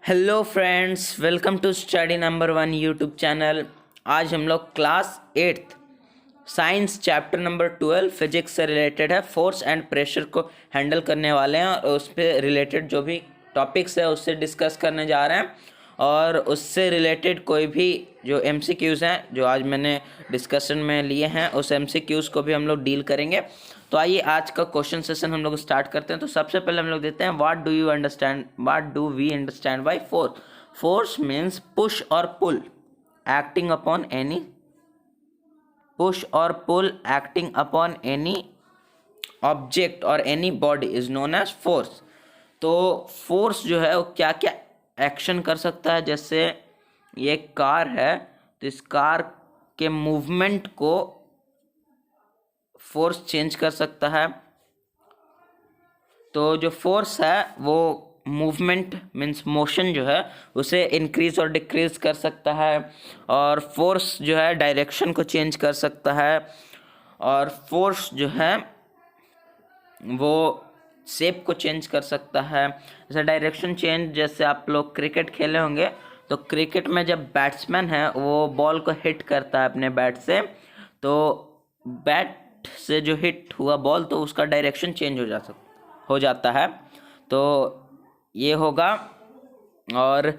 Hello friends, welcome to study number 1 YouTube channel. आज हम लोग class 8th science chapter number 12 physics से related है, फोर्स एंड प्रेशर को हैंडल करने वाले हैं और उस पर रिलेटेड जो भी टॉपिक्स है उससे डिस्कस करने जा रहे हैं। और उससे रिलेटेड कोई भी जो एमसीक्यूज़ हैं जो आज मैंने डिस्कशन में लिए हैं उस एमसीक्यूज़ को भी हम लोग डील करेंगे। तो आइए आज का क्वेश्चन सेशन हम लोग स्टार्ट करते हैं। तो सबसे पहले हम लोग देते हैं what do we understand by force. Force means push और pull acting upon any object और any body is known as force. तो फोर्स जो है वो क्या क्या एक्शन कर सकता है। जैसे ये कार है तो इस कार के मूवमेंट को फोर्स चेंज कर सकता है। तो जो फोर्स है वो मूवमेंट मीन्स मोशन जो है उसे इंक्रीज और डिक्रीज कर सकता है। और फोर्स जो है डायरेक्शन को चेंज कर सकता है। और फोर्स जो है वो शेप को चेंज कर सकता है। जैसे डायरेक्शन चेंज, जैसे आप लोग क्रिकेट खेले होंगे तो क्रिकेट में जब बैट्समैन है वो बॉल को हिट करता है अपने बैट से, तो बैट से जो हिट हुआ बॉल तो उसका डायरेक्शन चेंज हो जाता है। तो ये होगा। और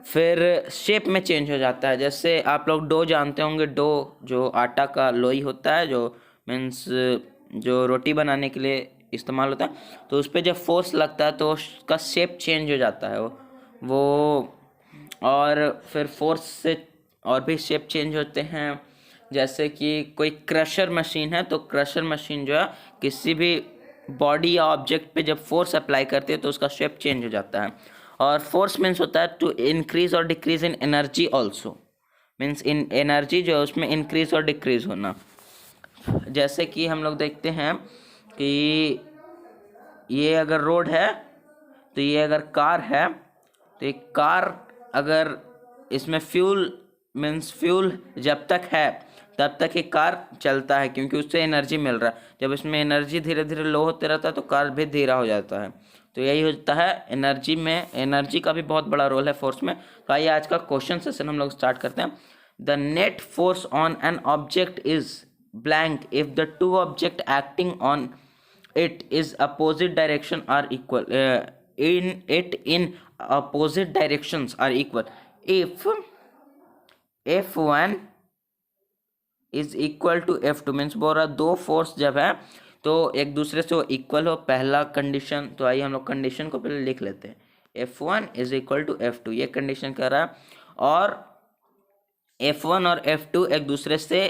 फिर शेप में चेंज हो जाता है। जैसे आप लोग डो जानते होंगे, डो जो आटा का लोई होता है, जो मीन्स जो रोटी बनाने के लिए इस्तेमाल होता है, तो उस पर जब फोर्स लगता है तो उसका शेप चेंज हो जाता है वो और फिर फोर्स से और भी शेप चेंज होते हैं। जैसे कि कोई क्रशर मशीन है तो क्रशर मशीन जो है किसी भी बॉडी या ऑब्जेक्ट पे जब फोर्स अप्लाई करती है तो उसका शेप चेंज हो जाता है। और फोर्स मीन्स होता है टू इंक्रीज और decrease in energy also, means in energy जो है उसमें इंक्रीज और डिक्रीज होना। जैसे कि हम लोग देखते हैं कि ये अगर रोड है तो ये अगर कार है तो एक कार अगर इसमें फ्यूल जब तक है तब तक ये कार चलता है क्योंकि उससे एनर्जी मिल रहा है। जब इसमें एनर्जी धीरे धीरे लो होते रहता है तो कार भी धीरा हो जाता है। तो यही होता है एनर्जी में, एनर्जी का भी बहुत बड़ा रोल है फोर्स में। तो आइए आज का क्वेश्चन सेशन हम लोग स्टार्ट करते हैं। The net force on an object is blank if the two object acting on it is opposite direction are equal in opposite directions are equal if f1 is equal to f2 means बोल रहा दो force जब है तो एक दूसरे से वो इक्वल हो, पहला कंडीशन। तो आइए हम लोग कंडीशन को पहले लिख लेते हैं। f1 is equal to f2 ये कंडीशन कर रहा है। और f1 और f2 एक दूसरे से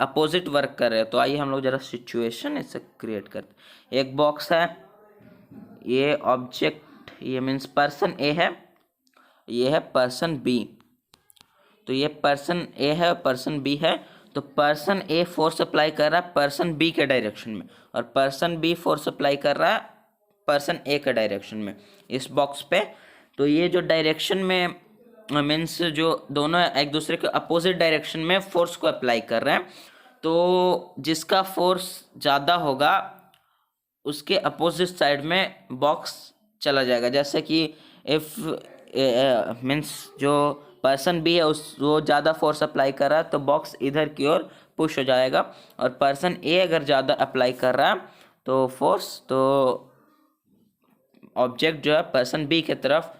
अपोजिट वर्क कर रहे हैं। तो आइए हम लोग जरा सिचुएशन इससे क्रिएट करते हैं। एक बॉक्स है, ये ऑब्जेक्ट, ये मीन्स पर्सन ए है, ये है पर्सन बी। तो ये पर्सन ए है और पर्सन बी है। तो पर्सन ए फोर्स अप्लाई कर रहा है पर्सन बी के डायरेक्शन में और पर्सन बी फोर्स अप्लाई कर रहा है पर्सन ए के डायरेक्शन में इस बॉक्स पे। तो ये जो डायरेक्शन में मीन्स जो दोनों एक दूसरे के अपोजिट डायरेक्शन में फोर्स को अप्लाई कर रहे हैं, तो जिसका फोर्स ज़्यादा होगा उसके अपोजिट साइड में बॉक्स चला जाएगा। जैसे कि इफ़ मीन्स जो पर्सन बी है उस वो ज़्यादा फोर्स अप्लाई कर रहा है तो बॉक्स इधर की ओर पुश हो जाएगा। और पर्सन ए अगर ज़्यादा अप्लाई कर रहा है तो फोर्स, तो ऑब्जेक्ट जो है पर्सन बी की तरफ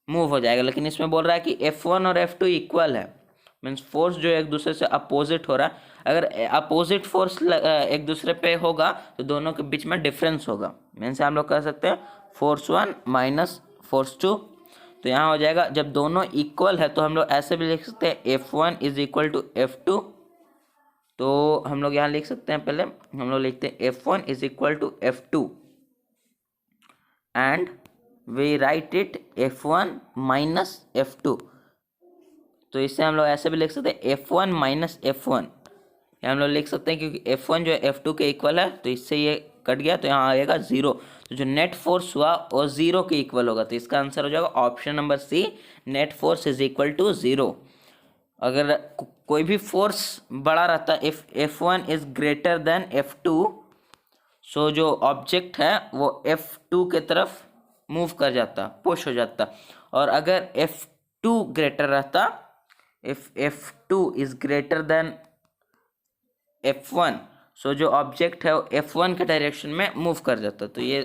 मूव हो जाएगा। लेकिन इसमें बोल रहा है कि F1 और F2 इक्वल है, मीन्स फोर्स जो एक दूसरे से अपोजिट हो रहा है। अगर अपोजिट फोर्स एक दूसरे पे होगा तो दोनों के बीच में डिफरेंस होगा। मीन्स हम लोग कह सकते हैं फोर्स 1 माइनस फोर्स 2। तो यहाँ हो जाएगा जब दोनों इक्वल है तो हम लोग ऐसे भी लिख सकते हैं F1 is equal to F2। तो हम लोग यहाँ लिख सकते हैं, पहले हम लोग लिखते हैं F1 is equal to F2 and we write it F1 minus F2। तो इससे हम लोग ऐसे भी लिख सकते हैं F1 माइनस F1, हम लोग लिख सकते हैं क्योंकि F1 जो है F2 के इक्वल है तो इससे ये कट गया तो यहाँ आएगा 0। तो जो नेट फोर्स हुआ वो 0 के इक्वल होगा। तो इसका आंसर हो जाएगा option number C, net force is equal to 0। अगर कोई भी फोर्स बड़ा रहता है, if F1 is greater than F2, so जो ऑब्जेक्ट है वो F2 के तरफ मूव कर जाता, पुश हो जाता। और अगर F2 ग्रेटर रहता, if F2 is greater then F1, सो जो ऑब्जेक्ट है वो F1 के डायरेक्शन में मूव कर जाता। तो ये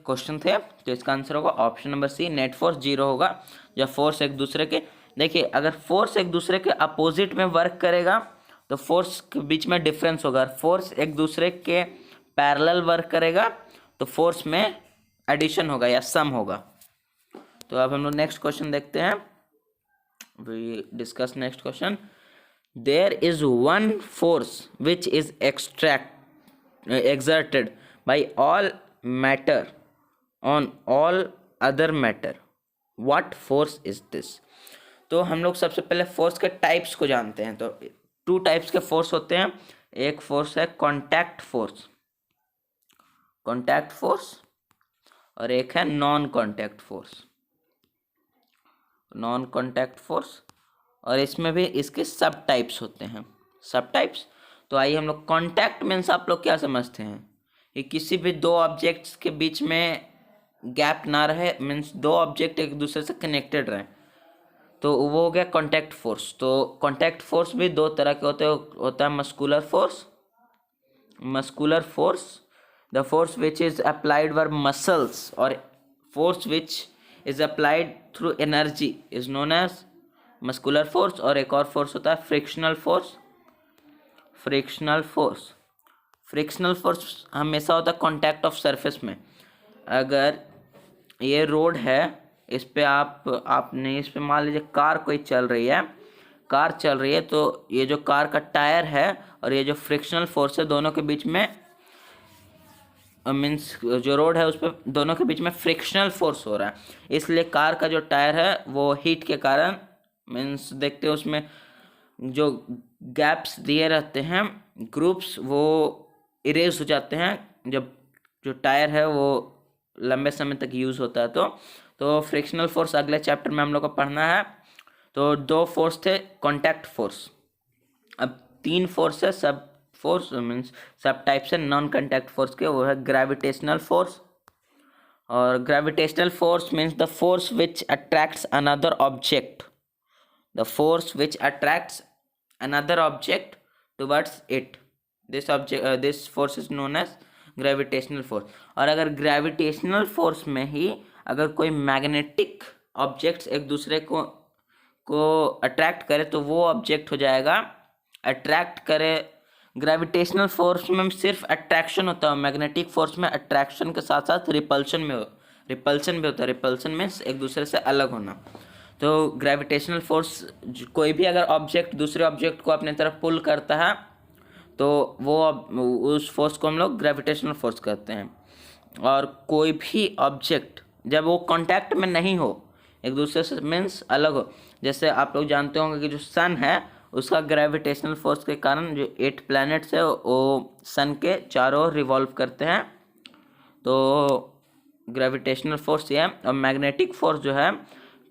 क्वेश्चन थे, तो इसका आंसर होगा option number C, net force 0 होगा जब फोर्स एक दूसरे के, देखिए अगर फोर्स एक दूसरे के अपोजिट में वर्क करेगा तो फोर्स के बीच में डिफरेंस होगा, फोर्स एक दूसरे के पैरेलल वर्क करेगा तो फोर्स में एडिशन होगा या सम होगा। तो अब हम लोग नेक्स्ट क्वेश्चन देखते हैं, we discuss next question. There is one force which is exerted by all matter on all other matter, what force is this? तो हम लोग सबसे पहले फोर्स के टाइप्स को जानते हैं। तो 2 टाइप्स के फोर्स होते हैं, एक फोर्स है कॉन्टैक्ट फोर्स और एक है नॉन कॉन्टैक्ट फोर्स। और इसमें भी इसके सब टाइप्स होते हैं, सब टाइप्स। तो आइए हम लोग, कॉन्टैक्ट मीन्स आप लोग क्या समझते हैं कि किसी भी 2 ऑब्जेक्ट्स के बीच में गैप ना रहे, मीन्स 2 ऑब्जेक्ट एक दूसरे से कनेक्टेड रहे, तो वो हो गया कॉन्टैक्ट फोर्स। तो कॉन्टैक्ट फोर्स भी 2 तरह के होता है muscular force, the force which is applied via muscles, और force which is applied through energy is known as muscular force. और एक और फोर्स होता है फ्रिक्शनल फोर्स हमेशा होता है कॉन्टैक्ट ऑफ सरफेस में। अगर ये रोड है, इस पे आपने इस पे मान लीजिए कार चल रही है, तो ये जो कार का टायर है और ये जो फ्रिक्शनल फोर्स है, दोनों के बीच में मीन्स जो रोड है उस पर दोनों के बीच में फ्रिक्शनल फोर्स हो रहा है, इसलिए कार का जो टायर है वो हीट के कारण मीन्स देखते हो उसमें जो गैप्स दिए रहते हैं, ग्रुप्स, वो इरेज हो जाते हैं जब जो टायर है वो लंबे समय तक यूज़ होता है। तो फ्रिक्शनल फोर्स अगले चैप्टर में हम लोग को पढ़ना है। तो 2 फोर्स थे कॉन्टैक्ट फोर्स, अब 3 फोर्स है सब टाइप्स है नॉन कॉन्टैक्ट फोर्स के, वो है ग्रेविटेशनल फोर्स। और gravitational force means the force which attracts another object, the force which attracts another object towards it, this force is known as gravitational force। और अगर gravitational force में ही अगर कोई magnetic objects एक दूसरे को अट्रैक्ट करे तो वो ऑब्जेक्ट हो जाएगा अट्रैक्ट करे। ग्रेविटेशनल फोर्स में सिर्फ अट्रैक्शन होता है, मैग्नेटिक फोर्स में अट्रैक्शन के साथ साथ रिपल्शन भी होता है। रिपल्शन मीन्स एक दूसरे से अलग होना। तो ग्रेविटेशनल फोर्स, कोई भी अगर ऑब्जेक्ट दूसरे ऑब्जेक्ट को अपने तरफ पुल करता है तो वो उस फोर्स को हम लोग ग्रेविटेशनल फोर्स कहते हैं। और कोई भी ऑब्जेक्ट जब वो कांटेक्ट में नहीं हो एक दूसरे से, मीन्स अलग हो, जैसे आप लोग जानते होंगे कि जो सन है उसका ग्रेविटेशनल फोर्स के कारण जो 8 प्लैनेट्स है वो सन के चारों ओर रिवॉल्व करते हैं, तो ग्रेविटेशनल फोर्स ये है। और मैग्नेटिक फोर्स जो है,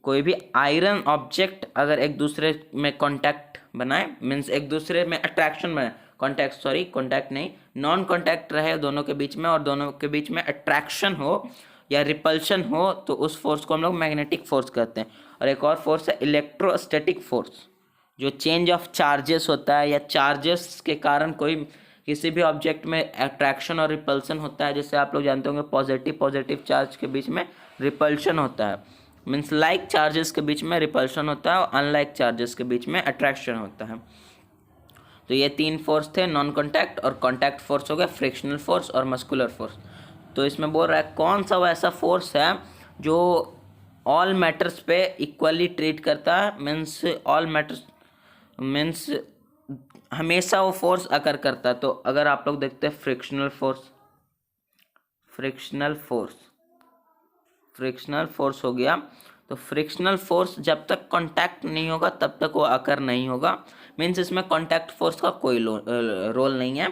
कोई भी आयरन ऑब्जेक्ट अगर एक दूसरे में कांटेक्ट बनाए, मीन्स एक दूसरे में अट्रैक्शन बनाए, कांटेक्ट नहीं, नॉन कांटेक्ट रहे दोनों के बीच में और दोनों के बीच में अट्रैक्शन हो या रिपल्शन हो, तो उस फोर्स को हम लोग मैग्नेटिक फोर्स कहते हैं। और एक और फोर्स है इलेक्ट्रोस्टैटिक फोर्स, जो चेंज ऑफ चार्जेस होता है या चार्जेस के कारण कोई किसी भी ऑब्जेक्ट में अट्रैक्शन और रिपल्सन होता है। जैसे आप लोग जानते होंगे पॉजिटिव चार्ज के बीच में रिपल्शन होता है, मीन्स लाइक चार्जेस के बीच में रिपल्शन होता है और अनलाइक चार्जेस के बीच में अट्रैक्शन होता है। तो ये 3 फोर्स थे, नॉन कॉन्टैक्ट और कॉन्टैक्ट फोर्स हो गया, फ्रिक्शनल फोर्स और मस्कुलर फोर्स। तो इसमें बोल रहा है कौन सा वैसा फोर्स है जो ऑल मैटर्स पे इक्वली ट्रीट करता है, मीन्स ऑल मैटर्स मीन्स हमेशा वो फोर्स अकर करता है। तो अगर आप लोग देखते हैं फ्रिक्शनल फोर्स हो गया, तो फ्रिक्शनल फोर्स जब तक कांटेक्ट नहीं होगा तब तक वो अकर नहीं होगा, मीन्स इसमें कांटेक्ट फोर्स का कोई रोल नहीं है।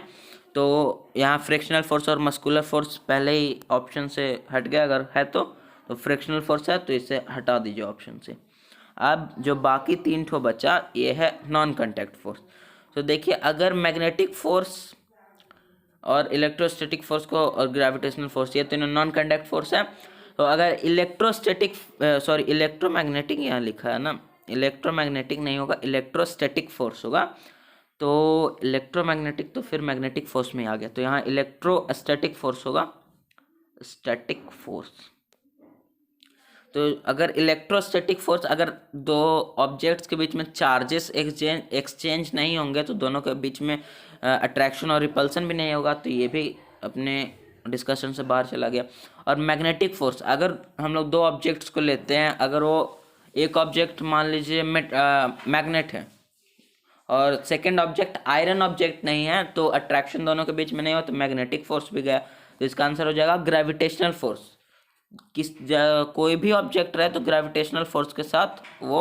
तो यहाँ फ्रिक्शनल फोर्स और मस्कुलर फोर्स पहले ही ऑप्शन से हट गया, अगर है तो फ्रिक्शनल फोर्स है तो इसे हटा दीजिए ऑप्शन से। अब जो बाकी 3 ठो बचा ये है नॉन कांटेक्ट फोर्स। तो देखिए अगर मैग्नेटिक फोर्स और इलेक्ट्रोस्टैटिक फोर्स को और ग्रेविटेशनल फोर्स, ये तीनों नॉन कांटेक्ट फोर्स है, तो अगर इलेक्ट्रोस्टैटिक सॉरी इलेक्ट्रोमैग्नेटिक यहाँ लिखा है ना, इलेक्ट्रोमैग्नेटिक नहीं होगा, इलेक्ट्रोस्टैटिक फोर्स होगा। तो इलेक्ट्रोमैग्नेटिक तो फिर मैग्नेटिक फोर्स में आ गया, तो यहाँ इलेक्ट्रोस्टैटिक फोर्स होगा, स्टैटिक फोर्स। तो अगर इलेक्ट्रोस्टैटिक फोर्स, अगर दो ऑब्जेक्ट्स के बीच में चार्जेस एक्सचेंज नहीं होंगे तो दोनों के बीच में अट्रैक्शन और रिपल्सन भी नहीं होगा, तो ये भी अपने डिस्कशन से बाहर चला गया। और मैग्नेटिक फोर्स, अगर हम लोग दो ऑब्जेक्ट्स को लेते हैं, अगर वो एक ऑब्जेक्ट मान लीजिए मैग्नेट है और सेकंड ऑब्जेक्ट आयरन ऑब्जेक्ट नहीं है, तो अट्रैक्शन दोनों के बीच में नहीं हो, तो मैग्नेटिक फोर्स भी गया। तो इसका आंसर हो जाएगा ग्रेविटेशनल फोर्स। कोई भी ऑब्जेक्ट रहे तो ग्रेविटेशनल फोर्स के साथ वो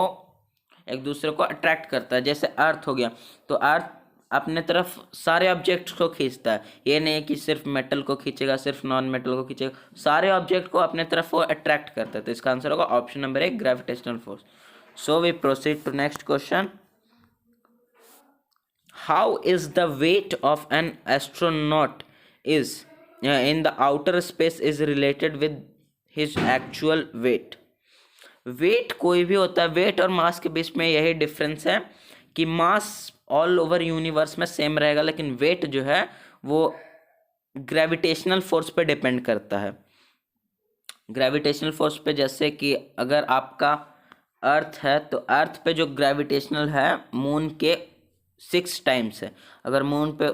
एक दूसरे को अट्रैक्ट करता है। जैसे अर्थ हो गया, तो अर्थ अपने तरफ सारे ऑब्जेक्ट्स को खींचता है, ये नहीं है कि सिर्फ मेटल को खींचेगा, सिर्फ नॉन मेटल को खींचेगा, सारे ऑब्जेक्ट को अपने तरफ वो अट्रैक्ट करता है। तो इसका आंसर होगा option number 1, gravitational force. So we proceed to next question. How is the weight of an astronaut is in the outer space is related with his actual weight. Weight कोई भी होता है, wait और मास के बीच में यही difference है कि मास ऑल ओवर यूनिवर्स में सेम रहेगा, लेकिन वेट जो है वो ग्रेविटेशनल फोर्स पे डिपेंड करता है। ग्रेविटेशनल फोर्स पे, जैसे कि अगर आपका अर्थ है तो अर्थ पे जो ग्रेविटेशनल है मून के 6 टाइम्स है। अगर मून पे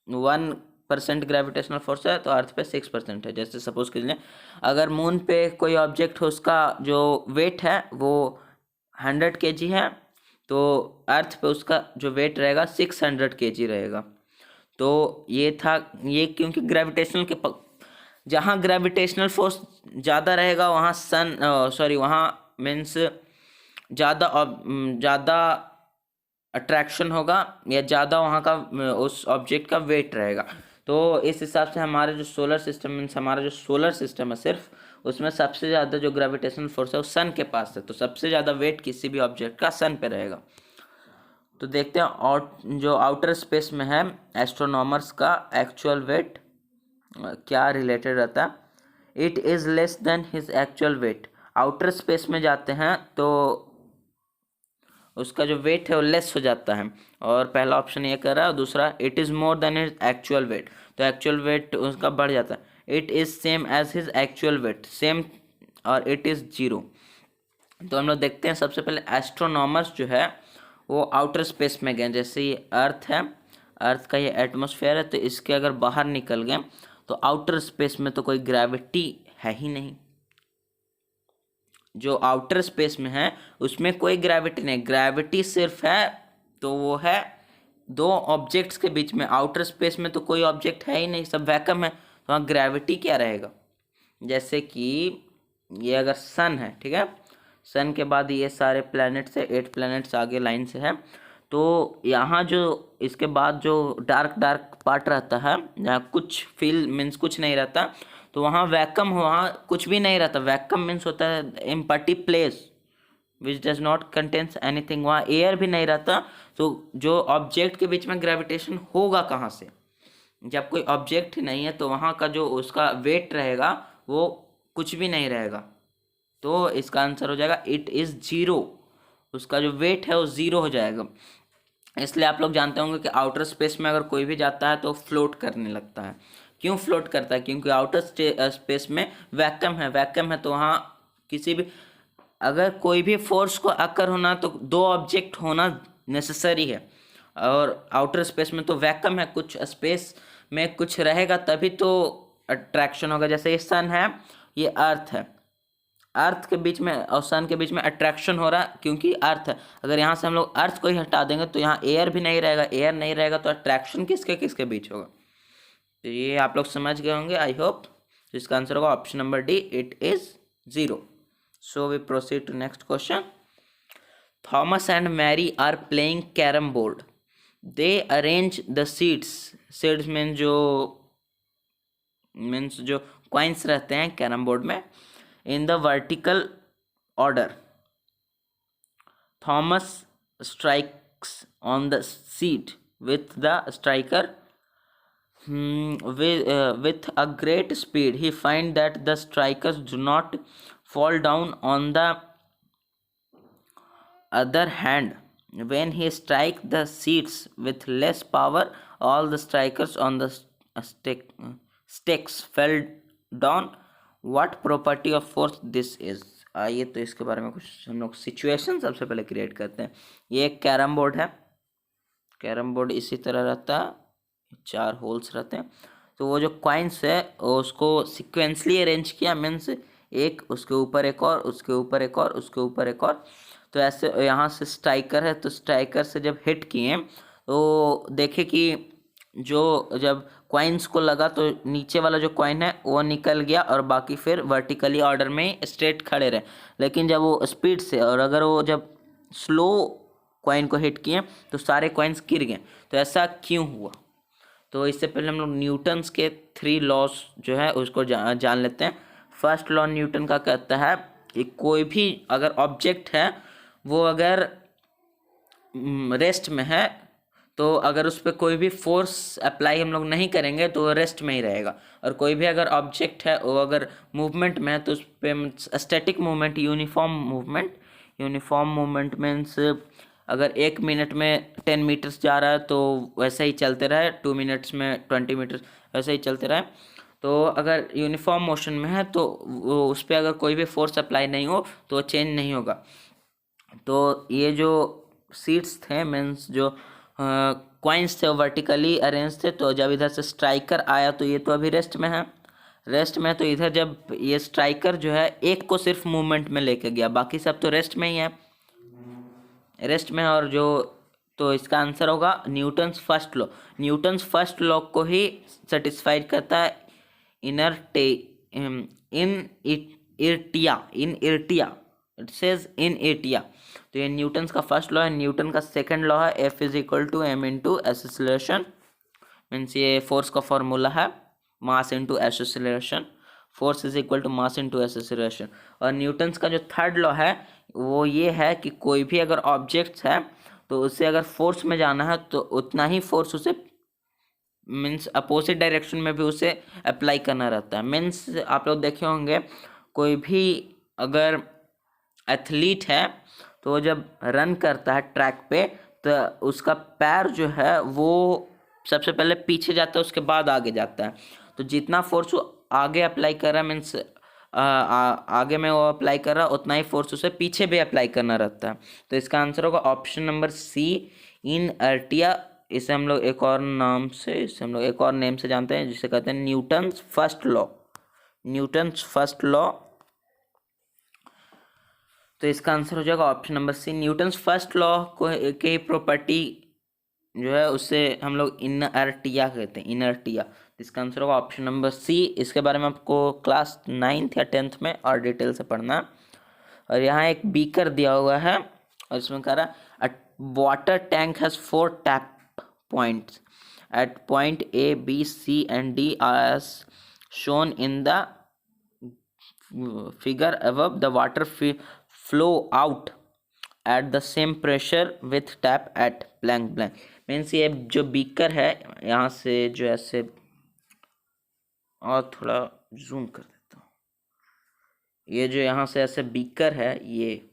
1% ग्रेविटेशनल फोर्स है तो अर्थ पे 6% है। जैसे सपोज कीजिए अगर मून पे कोई ऑब्जेक्ट हो, उसका जो वेट है वो 100 kg है, तो अर्थ पे उसका जो वेट रहेगा 600 kg रहेगा। तो ये था, ये क्योंकि ग्रेविटेशनल के जहाँ ग्रेविटेशनल फोर्स ज़्यादा रहेगा वहाँ वहाँ मीन्स ज़्यादा अट्रैक्शन होगा, या ज़्यादा वहाँ का उस ऑब्जेक्ट का वेट रहेगा। तो इस हिसाब से हमारे जो सोलर सिस्टम मीन्स हमारा जो सोलर सिस्टम है सिर्फ, उसमें सबसे ज़्यादा जो ग्रेविटेशनल फोर्स है वो सन के पास है, तो सबसे ज़्यादा वेट किसी भी ऑब्जेक्ट का सन पे रहेगा। तो देखते हैं और जो आउटर स्पेस में है एस्ट्रोनॉमर्स का एक्चुअल वेट क्या रिलेटेड रहता है। It is less than his actual wait. Outer space में जाते हैं तो उसका जो वेट है वो लेस हो जाता है, और पहला ऑप्शन ये कर रहा है, और दूसरा it is more than his actual weight, तो एक्चुअल वेट उसका बढ़ जाता है। It is same as his actual weight, same, और इट इज़ 0। तो हम लोग देखते हैं सबसे पहले एस्ट्रोनॉमर्स जो है वो आउटर स्पेस में गए। जैसे ये अर्थ है, अर्थ का ये एटमॉस्फेयर है, तो इसके अगर बाहर निकल गए तो आउटर स्पेस में तो कोई ग्रेविटी है ही नहीं। जो आउटर स्पेस में है उसमें कोई ग्रेविटी नहीं, ग्रेविटी सिर्फ है तो वो है दो ऑब्जेक्ट्स के बीच में। आउटर स्पेस में तो कोई ऑब्जेक्ट है ही नहीं, सब वैक्यूम है, तो वहाँ ग्रेविटी क्या रहेगा। जैसे कि ये अगर सन है, ठीक है, सन के बाद ये सारे प्लैनेट्स है, 8 प्लैनेट्स आगे लाइन से है, तो यहाँ जो इसके बाद जो डार्क पार्ट रहता है, जहाँ कुछ फील मीन्स कुछ नहीं रहता, तो वहाँ वैक्यूम, वहाँ कुछ भी नहीं रहता। वैक्यूम मीन्स होता है empty place which does not contains anything, वहाँ एयर भी नहीं रहता। तो जो ऑब्जेक्ट के बीच में ग्रेविटेशन होगा कहाँ से, जब कोई ऑब्जेक्ट ही नहीं है, तो वहाँ का जो उसका वेट रहेगा वो कुछ भी नहीं रहेगा। तो इसका आंसर हो जाएगा इट इज़ 0, उसका जो वेट है वो 0 हो जाएगा। इसलिए आप लोग जानते होंगे कि आउटर स्पेस में अगर कोई भी जाता है तो फ्लोट करने लगता है। क्यों फ्लोट करता है? क्योंकि आउटर स्पेस में वैक्यूम है, वैक्यूम है, तो वहाँ किसी भी अगर कोई भी फोर्स को अकर होना तो दो ऑब्जेक्ट होना नेसेसरी है, और आउटर स्पेस में तो वैक्यूम है, कुछ स्पेस में कुछ रहेगा तभी तो अट्रैक्शन होगा। जैसे ये सन है, ये अर्थ है, अर्थ के बीच में और सन के बीच में अट्रैक्शन हो रहा है क्योंकि अर्थ है। अगर यहाँ से हम लोग अर्थ को ही हटा देंगे तो यहाँ एयर भी नहीं रहेगा, एयर नहीं रहेगा तो अट्रैक्शन किसके किसके बीच होगा। तो ये आप लोग समझ गए होंगे आई होप। तो इसका आंसर होगा option number D, it is 0। So we proceed to next question. Thomas and Mary are playing carrom board, they arrange the seeds means जो कॉइन्स रहते हैं कैरम बोर्ड में, in the vertical order. Thomas strikes on the seat with the striker with a great speed. He find that the strikers do not fall down. On the other hand, when he strike the seats with less power, all the strikers on the stakes fell down. What property of force this is? आइए तो इसके बारे में कुछ हम लोग situation सबसे पहले क्रिएट करते हैं। ये एक कैरम बोर्ड है। कैरम बोर्ड इसी तरह रहता है, 4 होल्स रहते हैं। तो वो जो कॉइन्स है उसको सिक्वेंसली अरेंज किया, मीन्स एक उसके ऊपर एक और, उसके ऊपर एक और, उसके ऊपर एक और। तो ऐसे यहाँ से स्ट्राइकर है, तो स्ट्राइकर से जब हिट किए तो देखे कि जो जब कॉइन्स को लगा तो नीचे वाला जो कॉइन है वो निकल गया और बाकी फिर वर्टिकली ऑर्डर में स्ट्रेट खड़े रहे। लेकिन जब वो स्पीड से और अगर वो जब स्लो कॉइन को हिट किए तो सारे कॉइन्स गिर गए। तो ऐसा क्यों हुआ? तो इससे पहले हम लोग न्यूटन्स के 3 लॉस जो है उसको जान लेते हैं। फर्स्ट लॉ न्यूटन का कहता है कि कोई भी अगर ऑब्जेक्ट है वो अगर रेस्ट में है तो अगर उस पर कोई भी फोर्स अप्लाई हम लोग नहीं करेंगे तो वो रेस्ट में ही रहेगा। और कोई भी अगर ऑब्जेक्ट है वो अगर मूवमेंट में है तो उस पर static movement, uniform movement means अगर 1 मिनट में 10 मीटर्स जा रहा है तो वैसे ही चलते रहे, 2 मिनट्स में 20 मीटर्स वैसे ही चलते रहे। तो अगर यूनिफॉर्म मोशन में है तो वो उस पर अगर कोई भी फोर्स अप्लाई नहीं हो तो चेंज नहीं होगा। तो ये जो सीट्स थे मीन्स जो कॉइन्स थे वो वर्टिकली अरेंज थे। तो जब इधर से स्ट्राइकर आया तो ये तो अभी रेस्ट में है, तो इधर जब ये स्ट्राइकर जो है एक को सिर्फ मूवमेंट में लेके गया, बाकी सब तो रेस्ट में ही है, रेस्ट में। और जो तो इसका आंसर होगा Newton's first law. Newton's first law को ही सेटिस्फाइड करता है इट सेज इन इर्टिया। तो ये न्यूटन्स का फर्स्ट लॉ है। न्यूटन का सेकंड लॉ है F is equal to m into acceleration, means ये फोर्स का फॉर्मूला है, mass into acceleration. Force is equal to mass into acceleration. और न्यूटन्स का जो थर्ड लॉ है वो ये है कि कोई भी अगर ऑब्जेक्ट है तो उसे अगर फोर्स में जाना है तो उतना ही फोर्स उसे मीन्स अपोजिट डायरेक्शन में भी उसे अप्लाई करना रहता है। मीन्स आप लोग देखे होंगे कोई भी अगर एथलीट है तो वो जब रन करता है ट्रैक पे तो उसका पैर जो है वो सबसे पहले पीछे जाता है, उसके बाद आगे जाता है। तो जितना फोर्स वो आगे अप्लाई कर रहा है मीन्स आगे में वो अप्लाई कर रहा है उतना ही फोर्स उसे पीछे भी अप्लाई करना रहता है। तो इसका आंसर होगा ऑप्शन नंबर सी, इनर्टिया। इसे हम लोग एक और नेम से जानते हैं जिसे कहते हैं न्यूटन्स फर्स्ट लॉ। तो इसका आंसर हो जाएगा option number C, Newton's first law को की प्रॉपर्टी जो है उससे हम लोग इनर्टिया कहते हैं, इनर्टिया। इसका आंसर होगा ऑप्शन नंबर सी। इसके बारे में आपको क्लास 9th या 10th में और डिटेल से पढ़ना। और यहाँ एक बीकर दिया हुआ है और इसमें कह रहा है water tank has 4 tap points at point A, B, C and D as shown in the figure above. The water flow out at the same pressure with tap at blank blank. Means ये जो beaker है यहाँ से जो ऐसे और थोड़ा zoom कर देता हूँ, ये जो यहाँ से ऐसे बीकर है, ये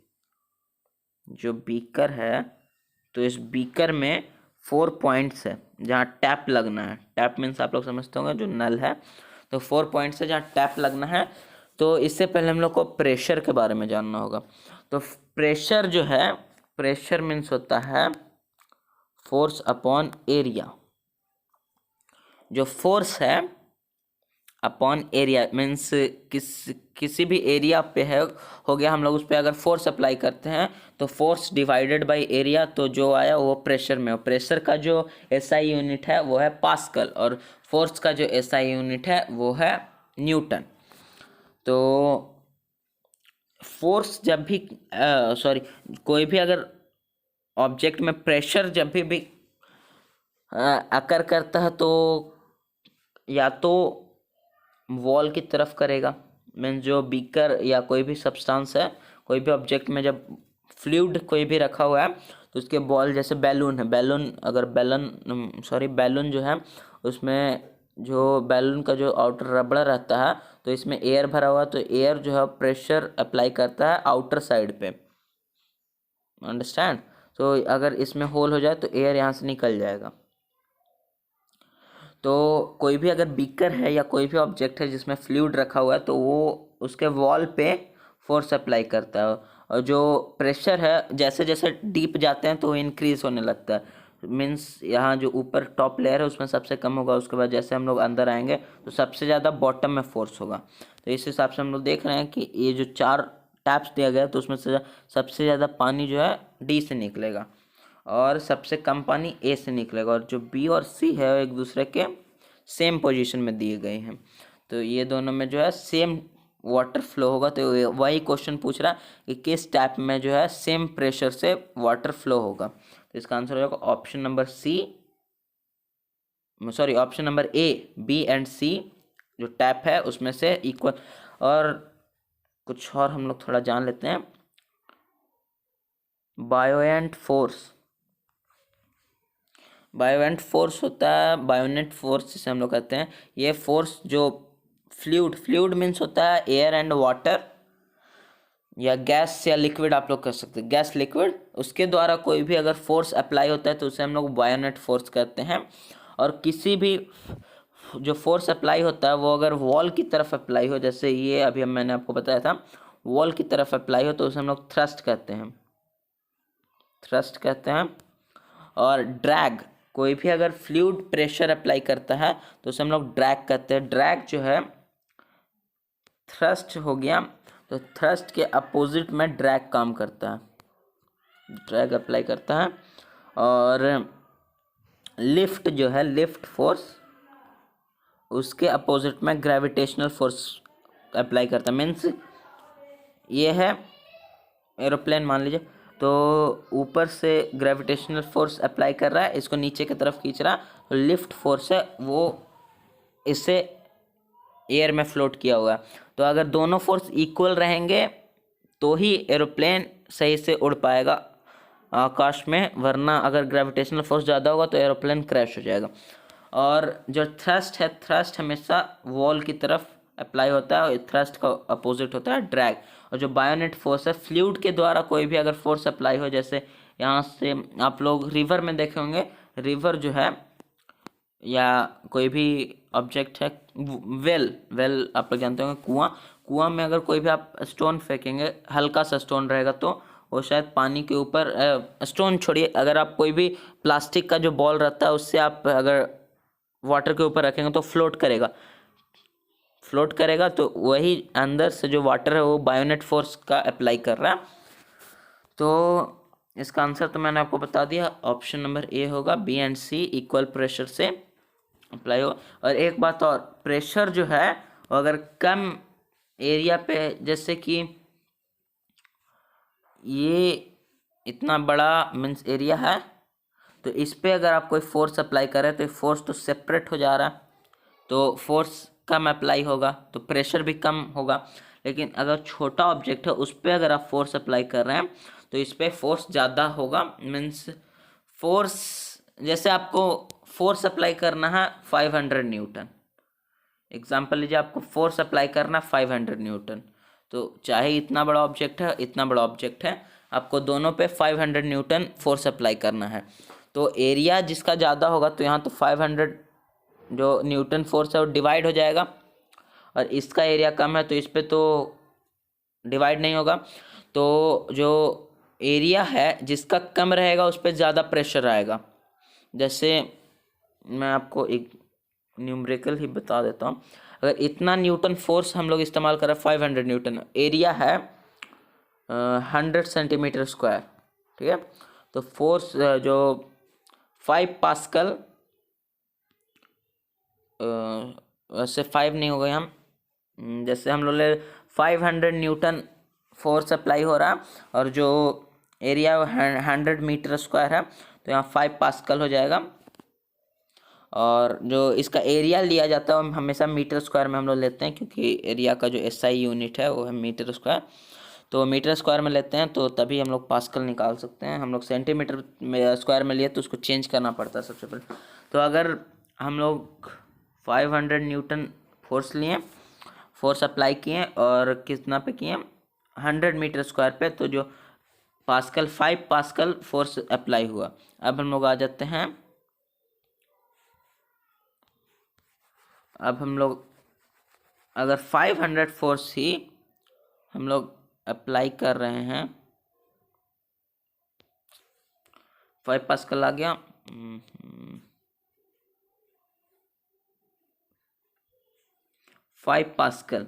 जो बीकर है तो इस बीकर में 4 पॉइंट्स है जहाँ टैप लगना है। टैप मीन्स आप लोग समझते होंगे जो नल है। तो 4 पॉइंट्स है जहाँ टैप लगना है। तो इससे पहले हम लोग को प्रेशर के बारे में जानना होगा। तो प्रेशर जो है, प्रेशर मीन्स होता है फोर्स अपॉन एरिया। जो फोर्स है अपॉन एरिया मीन्स किसी भी एरिया पे है हो गया, हम लोग उस पर अगर फोर्स अप्लाई करते हैं तो फोर्स डिवाइडेड बाय एरिया, तो जो आया वो प्रेशर में। प्रेशर का जो SI यूनिट है वो है पास्कल और फोर्स का जो SI यूनिट है वो है न्यूटन। तो फोर्स जब भी कोई भी अगर ऑब्जेक्ट में प्रेशर जब भी अकर करता है तो या तो वॉल की तरफ करेगा, मीन्स जो बीकर या कोई भी सब्सटेंस है, कोई भी ऑब्जेक्ट में जब फ्लूइड कोई भी रखा हुआ है तो उसके बॉल, जैसे बैलून है, बैलून जो है उसमें जो बैलून का जो आउटर रबड़ रहता है, तो इसमें एयर भरा हुआ, तो एयर जो है प्रेशर अप्लाई करता है आउटर साइड पे, अंडरस्टैंड। तो अगर इसमें होल हो जाए तो एयर यहाँ से निकल जाएगा। तो कोई भी अगर बीकर है या कोई भी ऑब्जेक्ट है जिसमें फ्लूइड रखा हुआ है, तो वो उसके वॉल पे फोर्स अप्लाई करता है, और जो प्रेशर है जैसे जैसे डीप जाते हैं तो वो इंक्रीज होने लगता है। मीन्स यहाँ जो ऊपर टॉप लेयर है उसमें सबसे कम होगा, उसके बाद जैसे हम लोग अंदर आएंगे तो सबसे ज़्यादा बॉटम में फोर्स होगा। तो इस हिसाब से हम लोग देख रहे हैं कि ये जो 4 टैप्स दिया गया है, तो उसमें से सबसे ज़्यादा पानी जो है डी से निकलेगा और सबसे कम पानी ए से निकलेगा, और जो बी और सी है वो एक दूसरे के सेम पोजीशन में दिए गए हैं। तो ये दोनों में जो है सेम वाटर फ्लो होगा। तो वही क्वेश्चन पूछ रहा है कि किस टैप में जो है सेम प्रेशर से वाटर फ्लो होगा। तो इसका आंसर हो जाएगा option number C, sorry option number A, B and C जो टैप है उसमें से इक्वल। और कुछ और हम लोग थोड़ा जान लेते हैं। बायोएंट फोर्स, बायोएंट फोर्स होता है, बायोनेट फोर्स जिसे हम लोग कहते हैं। ये फोर्स जो फ्लूइड मीन्स होता है एयर एंड वाटर, या गैस या लिक्विड आप लोग कह सकते हैं, गैस लिक्विड, उसके द्वारा कोई भी अगर फोर्स अप्लाई होता है तो उसे हम लोग बायोनेट फोर्स कहते हैं। और किसी भी जो फोर्स अप्लाई होता है वो अगर वॉल की तरफ अप्लाई हो, जैसे ये अभी मैंने आपको बताया था, वॉल की तरफ अप्लाई हो तो उसे हम लोग थ्रस्ट कहते हैं, थ्रस्ट कहते हैं। और ड्रैग, कोई भी अगर फ्लूइड प्रेशर अप्लाई करता है तो उसे हम लोग ड्रैग कहते हैं। ड्रैग जो है थ्रस्ट हो गया, तो थ्रस्ट के अपोजिट में ड्रैग काम करता है, ड्रैग अप्लाई करता है। और लिफ्ट जो है, लिफ्ट फोर्स, उसके अपोजिट में ग्रेविटेशनल फोर्स अप्लाई करता है। मीन्स ये है एरोप्लेन मान लीजिए, तो ऊपर से ग्रेविटेशनल फोर्स अप्लाई कर रहा है, इसको नीचे की तरफ खींच रहा है, तो लिफ्ट फोर्स है वो इसे एयर में फ्लोट किया हुआ है। तो अगर दोनों फोर्स इक्वल रहेंगे तो ही एरोप्लेन सही से उड़ पाएगा आकाश में, वरना अगर ग्रेविटेशनल फोर्स ज़्यादा होगा तो एरोप्लेन क्रैश हो जाएगा। और जो थ्रस्ट है, थ्रस्ट हमेशा वॉल की तरफ अप्लाई होता है, और थ्रस्ट का अपोजिट होता है ड्रैग। और जो बायोनेट फोर्स है, फ्लूइड के द्वारा कोई भी अगर फोर्स अप्लाई हो, जैसे यहाँ से आप लोग रिवर में देखे होंगे, रिवर जो है या कोई भी ऑब्जेक्ट है, वेल, वेल आप लोग जानते होंगे, कुआं, कुआं में अगर कोई भी आप स्टोन फेंकेंगे, हल्का सा स्टोन रहेगा तो वो शायद पानी के ऊपर, स्टोन छोड़िए, अगर आप कोई भी प्लास्टिक का जो बॉल रहता है उससे आप अगर वाटर के ऊपर रखेंगे तो फ्लोट करेगा, फ्लोट करेगा। तो वही अंदर से जो वाटर है वो बायोनेट फोर्स का अप्लाई कर रहा है। तो इसका आंसर तो मैंने आपको बता दिया, ऑप्शन नंबर ए होगा, B and C equal pressure से अप्लाई हो। और एक बात और, प्रेशर जो है वो अगर कम एरिया पे, जैसे कि ये इतना बड़ा मीन्स एरिया है, तो इस पे अगर आप कोई फोर्स अप्लाई करें तो फोर्स तो सेपरेट हो जा रहा है, तो फोर्स कम अप्लाई होगा तो प्रेशर भी कम होगा। लेकिन अगर छोटा ऑब्जेक्ट है उस पर अगर आप फोर्स अप्लाई कर रहे हैं तो इस पर फोर्स ज़्यादा होगा। मीन्स फोर्स, जैसे आपको फोर्स अप्लाई करना है 500 न्यूटन, एग्जाम्पल लीजिए, आपको फोर्स अप्लाई करना 500 न्यूटन, तो चाहे इतना बड़ा ऑब्जेक्ट है, इतना बड़ा ऑब्जेक्ट है, आपको दोनों पे 500 न्यूटन फोर्स अप्लाई करना है। तो एरिया जिसका ज़्यादा होगा तो यहाँ तो 500 जो न्यूटन फोर्स है वो डिवाइड हो जाएगा, और इसका एरिया कम है तो इस पर तो डिवाइड नहीं होगा। तो जो एरिया है जिसका कम रहेगा उस पर ज़्यादा प्रेशर आएगा। जैसे मैं आपको एक न्यूमेरिकल ही बता देता हूँ, अगर इतना न्यूटन फोर्स हम लोग इस्तेमाल करें, 500 न्यूटन, एरिया है 100 सेंटीमीटर स्क्वायर, ठीक है, तो फोर्स जो 5 पास्कल, वैसे 5 नहीं होगा यहाँ, जैसे हम लोग ले 500 न्यूटन फोर्स अप्लाई हो रहा है, और जो एरिया 100 मीटर स्क्वायर है, तो यहाँ 5 पास्कल हो जाएगा। और जो इसका एरिया लिया जाता है वो हमेशा मीटर स्क्वायर में हम लोग लेते हैं, क्योंकि एरिया का जो एसआई यूनिट है वो है मीटर स्क्वायर, तो मीटर स्क्वायर में लेते हैं, तो तभी हम लोग पास्कल निकाल सकते हैं। हम लोग सेंटीमीटर में स्क्वायर में लिए तो उसको चेंज करना पड़ता है सबसे पहले। तो अगर हम लोग 500 न्यूटन फोर्स लिए, फोर्स अप्लाई किए और कितना पे किए, 100 मीटर स्क्वायर पे, तो जो पास्कल 5 पास्कल फोर्स अप्लाई हुआ। अब हम लोग आ जाते हैं, अब हम लोग अगर 500 फोर्स ही हम लोग अप्लाई कर रहे हैं, 5 पास्कल आ गया, 5 पास्कल,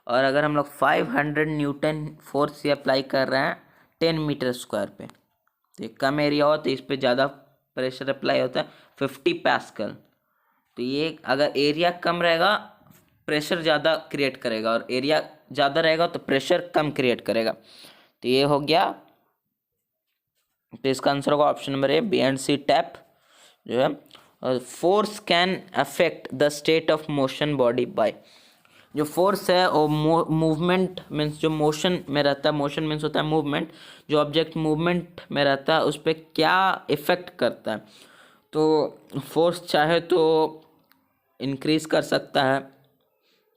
और अगर हम लोग 500 न्यूटन फोर्स से अप्लाई कर रहे हैं 10 मीटर स्क्वायर पे, तो ये कम एरिया हो तो इस पर ज़्यादा प्रेशर अप्लाई होता है 50 पास्कल। तो ये अगर एरिया कम रहेगा प्रेशर ज़्यादा क्रिएट करेगा, और एरिया ज़्यादा रहेगा तो प्रेशर कम क्रिएट करेगा। तो ये हो गया, तो इसका आंसर होगा option number A, B and C tap जो है। Force can affect the state of motion body by, जो फोर्स है वो मूवमेंट मीन्स जो मोशन में रहता है, मोशन मीन्स होता है मूवमेंट, जो ऑब्जेक्ट मूवमेंट में रहता है उस पर क्या इफेक्ट करता है। तो फोर्स चाहे तो इंक्रीज कर सकता है,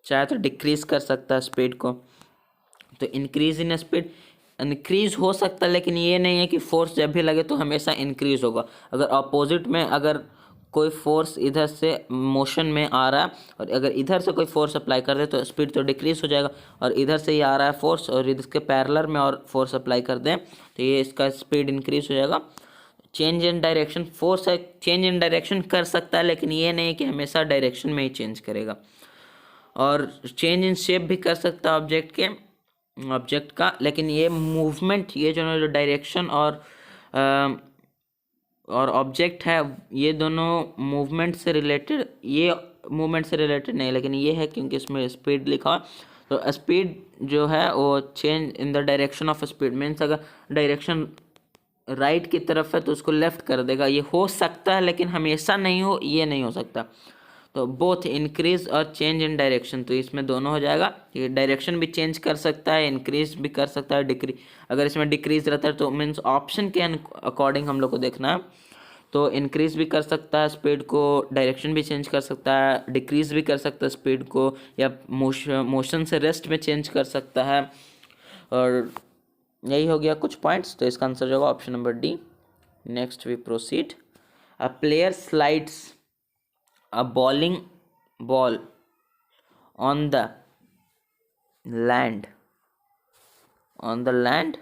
चाहे तो डिक्रीज कर सकता है स्पीड को। तो इंक्रीज इन स्पीड इंक्रीज हो सकता है, लेकिन ये नहीं है कि फोर्स जब भी लगे तो हमेशा इंक्रीज होगा। अगर अपोजिट में अगर कोई फोर्स इधर से मोशन में आ रहा है और अगर इधर से कोई फोर्स अप्लाई कर दे तो स्पीड तो डिक्रीज हो जाएगा, और इधर से ही आ रहा है फोर्स और इसके पैरेलल में और फोर्स अप्लाई कर दें तो ये इसका स्पीड इंक्रीज हो जाएगा। चेंज इन डायरेक्शन, फोर्स है चेंज इन डायरेक्शन कर सकता है, लेकिन ये नहीं कि हमेशा डायरेक्शन में ही चेंज करेगा। और चेंज इन शेप भी कर सकता है ऑब्जेक्ट का, लेकिन ये मूवमेंट, ये जो डायरेक्शन और ऑब्जेक्ट है ये दोनों मूवमेंट से रिलेटेड, ये मूवमेंट से रिलेटेड नहीं, लेकिन ये है क्योंकि इसमें स्पीड लिखा है। तो स्पीड जो है वो change in the direction of speed means अगर डायरेक्शन राइट की तरफ है तो उसको लेफ्ट कर देगा, ये हो सकता है लेकिन हमेशा नहीं हो, ये नहीं हो सकता। तो बोथ इंक्रीज और चेंज इन डायरेक्शन, तो इसमें दोनों हो जाएगा। ये डायरेक्शन भी चेंज कर सकता है, इंक्रीज भी कर सकता है, डिक्रीज, अगर इसमें डिक्रीज रहता है तो मीन्स ऑप्शन के अकॉर्डिंग हम लोग को देखना है। तो इंक्रीज भी कर सकता है स्पीड को, डायरेक्शन भी चेंज कर सकता है, डिक्रीज भी कर सकता है स्पीड को, या मोशन से रेस्ट में चेंज कर सकता है। और यही हो गया कुछ पॉइंट्स, तो इसका आंसर होगा option number D. Next we proceed, a player slides a bowling ball on the land on the land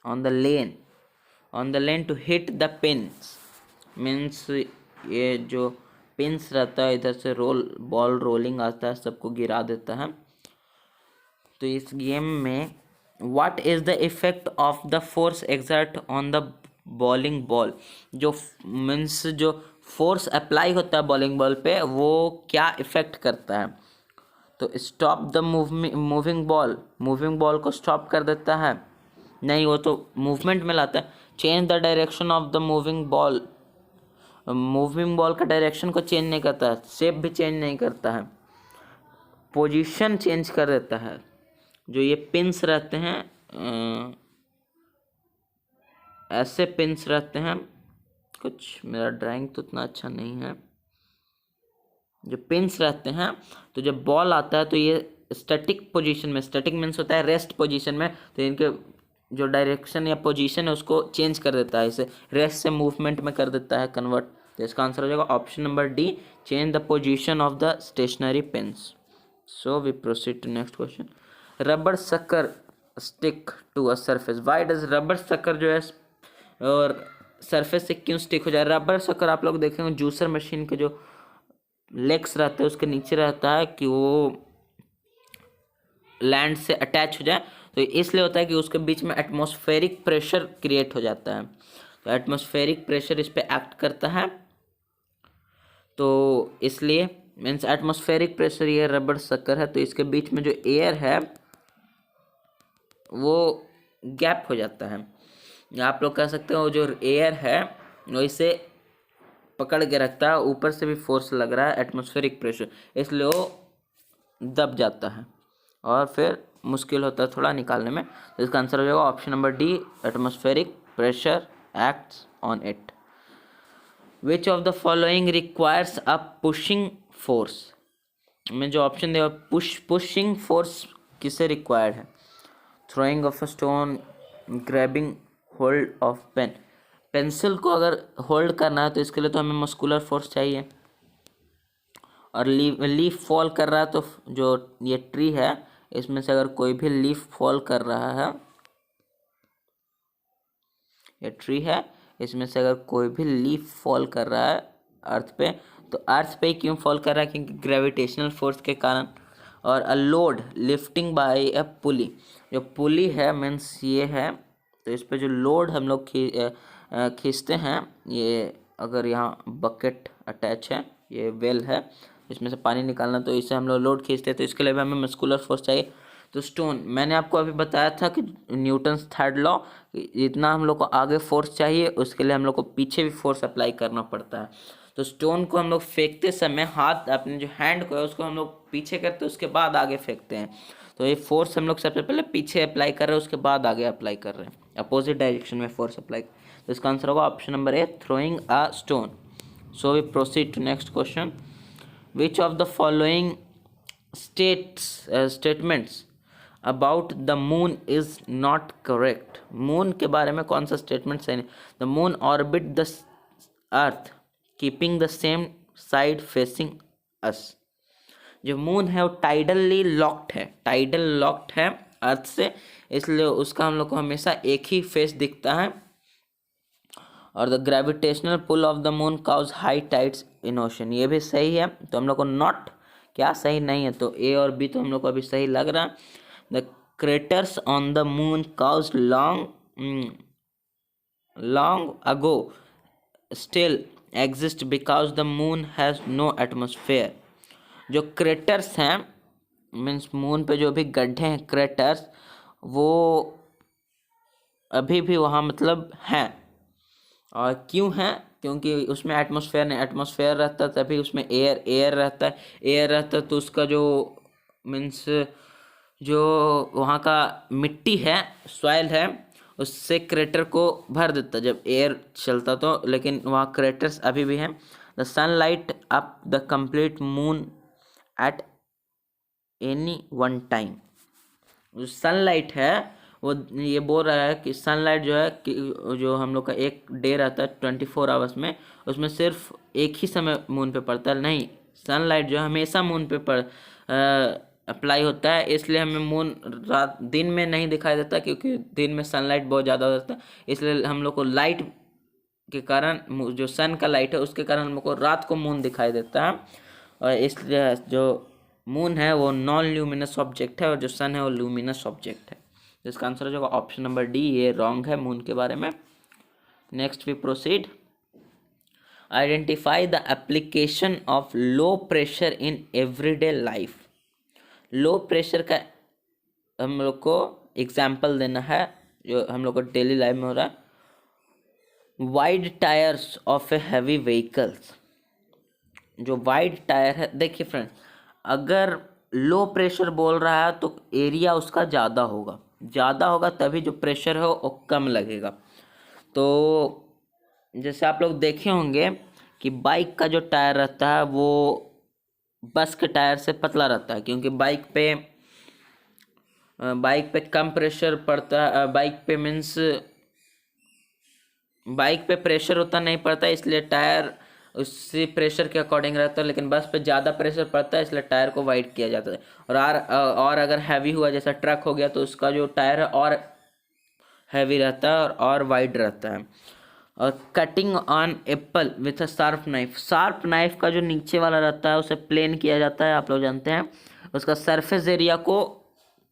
on the lane to hit the pins means ये जो पिंस रहता है इधर से बॉल रोलिंग आता है, सबको गिरा देता है। तो इस गेम में what is the effect of the force exert on the bowling ball, जो मीन्स जो फोर्स अप्लाई होता है बॉलिंग बॉल पे वो क्या इफेक्ट करता है। तो स्टॉप द मूविंग बॉल को स्टॉप कर देता है, नहीं वो तो मूवमेंट में लाता है। Change the direction of the moving ball का डायरेक्शन को चेंज नहीं करता है, शेप भी चेंज नहीं करता है, पोजीशन चेंज कर देता है। जो ये पिंस रहते हैं ऐसे पिंस रहते हैं, कुछ मेरा ड्राइंग तो उतना अच्छा नहीं है, जो पिंस रहते हैं तो जब बॉल आता है तो ये स्टैटिक पोजीशन में, स्टैटिक मीन्स होता है रेस्ट पोजीशन में, तो इनके जो डायरेक्शन या पोजीशन है उसको चेंज कर देता है, इसे रेस्ट से मूवमेंट में कर देता है कन्वर्ट। तो इसका आंसर हो जाएगा option number D, change the position of the stationary pins. So we proceed to next question, rubber sucker stick to a surface, why does rubber sucker जो है और सरफेस से क्यों स्टिक हो जाए। रबर सकर आप लोग देखेंगे जूसर मशीन के जो लेग्स रहते हैं उसके नीचे रहता है कि वो लैंड से अटैच हो जाए, तो इसलिए होता है कि उसके बीच में एटमॉस्फेरिक प्रेशर क्रिएट हो जाता है, तो एटमॉस्फेरिक प्रेशर इस पे एक्ट करता है, तो इसलिए मीन्स एटमॉस्फेरिक प्रेशर ये रबर सकर है, तो इसके बीच में जो एयर है वो गैप हो जाता है। आप लोग कह सकते हो जो एयर है वो इसे पकड़ के रखता है, ऊपर से भी फोर्स लग रहा है एटमॉस्फेरिक प्रेशर, इसलिए वो दब जाता है और फिर मुश्किल होता है थोड़ा निकालने में। तो इसका आंसर हो जाएगा option number D, atmospheric pressure acts on it. Which of the following requires a pushing force, में जो ऑप्शन दिया पुशिंग फोर्स किसे रिक्वायर्ड है? Throwing of a stone, grabbing hold of pen. Pencil को अगर होल्ड करना है तो इसके लिए तो हमें मस्कुलर फोर्स चाहिए, और लीफ फॉल कर रहा है तो जो ये ट्री है इसमें से अगर कोई भी लीफ फॉल कर रहा है, ये ट्री है इसमें से अगर कोई भी लीफ फॉल कर रहा है अर्थ पे, तो अर्थ पे क्यों फॉल कर रहा है? क्योंकि ग्रेविटेशनल फोर्स के कारण। और अ लोड लिफ्टिंग बाय अ पुली, जो पुली है मीन्स ये है, तो इस पे जो लोड हम लोग खींचते हैं, ये अगर यहाँ बकेट अटैच है, ये वेल है, इसमें से पानी निकालना, तो इसे हम लोग लोड खींचते हैं, तो इसके लिए भी हमें मस्कुलर फोर्स चाहिए। तो स्टोन, मैंने आपको अभी बताया था कि न्यूटन्स थर्ड लॉ, जितना हम लोग को आगे फोर्स चाहिए उसके लिए हम लोग को पीछे भी फोर्स अप्लाई करना पड़ता है। तो स्टोन को हम लोग फेंकते समय हाथ, अपने जो हैंड को है उसको हम लोग पीछे करते हैं, उसके बाद आगे फेंकते हैं। तो ये फोर्स हम लोग सबसे पहले पीछे अप्लाई कर रहे हैं, उसके बाद आगे अप्लाई कर रहे हैं, अपोजिट डायरेक्शन में फोर्स अप्लाई। तो इसका आंसर होगा option number A, throwing a stone. So we proceed to next question. Which of the following statements about the moon is not correct? Moon के बारे में कौन सा स्टेटमेंट सही नहीं? The moon orbit the earth keeping the same side facing us. जो moon है वो टाइडली लॉक्ड है, टाइडल लॉक्ड है अर्थ से, इसलिए उसका हम लोग को हमेशा एक ही फेस दिखता है। और the gravitational pull of the moon cause high tides in ocean, ये भी सही है। तो हम लोग को नॉट क्या सही नहीं है, तो ए और बी तो हम लोग को अभी सही लग रहा है। The craters on the moon cause long ago still exist because the moon has no atmosphere. जो क्रेटर्स हैं मीन्स मून पे जो भी गड्ढे हैं क्रेटर्स, वो अभी भी वहाँ मतलब हैं। और क्यों हैं? क्योंकि उसमें एटमॉस्फेयर नहीं, एटमॉस्फेयर रहता तभी उसमें एयर रहता है, एयर रहता तो उसका जो मीन्स जो वहाँ का मिट्टी है, सॉइल है, उससे क्रेटर को भर देता जब एयर चलता तो, लेकिन वहाँ क्रेटर्स अभी भी हैं। The sunlight up the complete moon at any one time. जो सनलाइट है वो ये बोल रहा है कि सनलाइट जो है कि जो हम लोग का एक डे रहता है 24 आवर्स में, उसमें सिर्फ एक ही समय मून पे पड़ता है, नहीं, सनलाइट जो है हमेशा मून पे अप्लाई होता है, इसलिए हमें मून रात दिन में नहीं दिखाई देता, क्योंकि दिन में सनलाइट बहुत ज़्यादा हो जाता है, इसलिए हम लोग को लाइट के कारण, जो सन का लाइट है उसके कारण हम लोग को रात को मून दिखाई देता है। और इसलिए जो मून है वो नॉन ल्यूमिनस ऑब्जेक्ट है और जो सन है वो ल्यूमिनस ऑब्जेक्ट है। इसका आंसर हो जाएगा ऑप्शन नंबर डी, ये रॉन्ग है मून के बारे में। Next we proceed. Identify the application of low pressure in everyday life. Low pressure का हम लोग को एग्जाम्पल देना है जो हम लोग को डेली लाइफ में हो रहा है। Wide tyres of a heavy vehicles, जो वाइड टायर है, देखिए फ्रेंड्स, अगर लो प्रेशर बोल रहा है तो एरिया उसका ज़्यादा होगा तभी जो प्रेशर है वो कम लगेगा। तो जैसे आप लोग देखे होंगे कि बाइक का जो टायर रहता है वो बस के टायर से पतला रहता है, क्योंकि बाइक पे कम प्रेशर पड़ता है, बाइक पे प्रेशर उतना नहीं पड़ता, इसलिए टायर उसी प्रेशर के अकॉर्डिंग रहता है, लेकिन बस पे ज़्यादा प्रेशर पड़ता है इसलिए टायर को वाइड किया जाता है। और अगर हैवी हुआ जैसा ट्रक हो गया तो उसका जो टायर है और हैवी रहता है और वाइड रहता है। और cutting on Apple with a sharp knife, sharp knife का जो नीचे वाला रहता है उसे प्लेन किया जाता है, आप लोग जानते हैं, उसका सरफेस एरिया को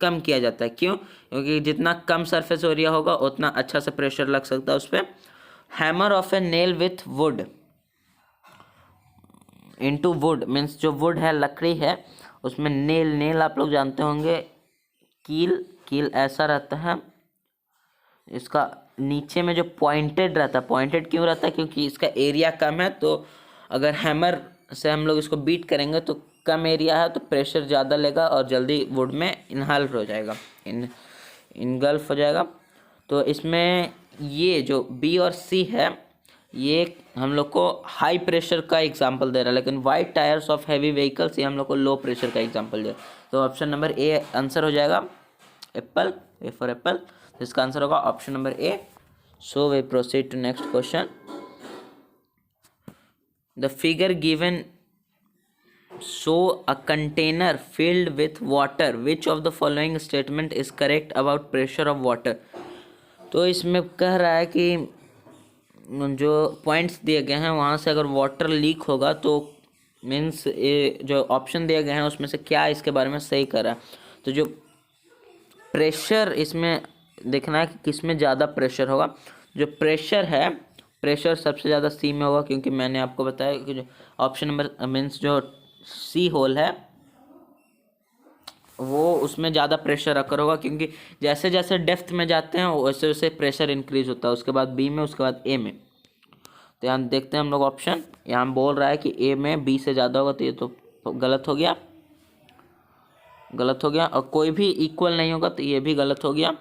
कम किया जाता है। क्यों? क्योंकि जितना कम सरफेस एरिया होगा उतना अच्छा से प्रेशर लग सकता है उस पर। Hammer of A nail with would into would means जो वुड है, लकड़ी है, उसमें नेल आप लोग जानते होंगे, कील ऐसा रहता है, इसका नीचे में जो पॉइंटेड रहता है, पॉइंटेड क्यों रहता है? क्योंकि इसका एरिया कम है, तो अगर हैमर से हम लोग इसको बीट करेंगे तो कम एरिया है तो प्रेशर ज़्यादा लेगा और जल्दी वुड में इनहल्फ हो जाएगा, इनगल्फ हो जाएगा। तो इसमें ये जो बी और सी है ये हम लोग को हाई प्रेशर का एग्जांपल दे रहा है, लेकिन wide tyres of heavy vehicles ये हम लोग को लो प्रेशर का एग्जांपल दे रहा है। तो ऑप्शन नंबर ए आंसर हो जाएगा एप्पल, ए फॉर एप्पल। तो इसका आंसर होगा option number A. So we proceed to next question. The figure given show a container filled with water, which of the following statement is correct about pressure of water। तो इसमें कह रहा है कि जो पॉइंट्स दिए गए हैं वहाँ से अगर वाटर लीक होगा तो मीन्स ये जो ऑप्शन दिए गए हैं उसमें से क्या इसके बारे में सही कर रहा है। तो जो प्रेशर इसमें देखना है कि किस में ज़्यादा प्रेशर होगा। जो प्रेशर है, प्रेशर सबसे ज़्यादा सी में होगा, क्योंकि मैंने आपको बताया कि जो ऑप्शन नंबर मीन्स जो सी होल है वो उसमें ज़्यादा प्रेशर अकर होगा, क्योंकि जैसे जैसे डेप्थ में जाते हैं वैसे वैसे प्रेशर इंक्रीज होता है। उसके बाद बी में, उसके बाद ए में। तो यहाँ देखते हैं हम लोग ऑप्शन, यहाँ बोल रहा है कि ए में बी से ज़्यादा होगा, तो ये तो गलत हो गया, गलत हो गया। और कोई भी इक्वल नहीं होगा तो ये भी गलत हो गया।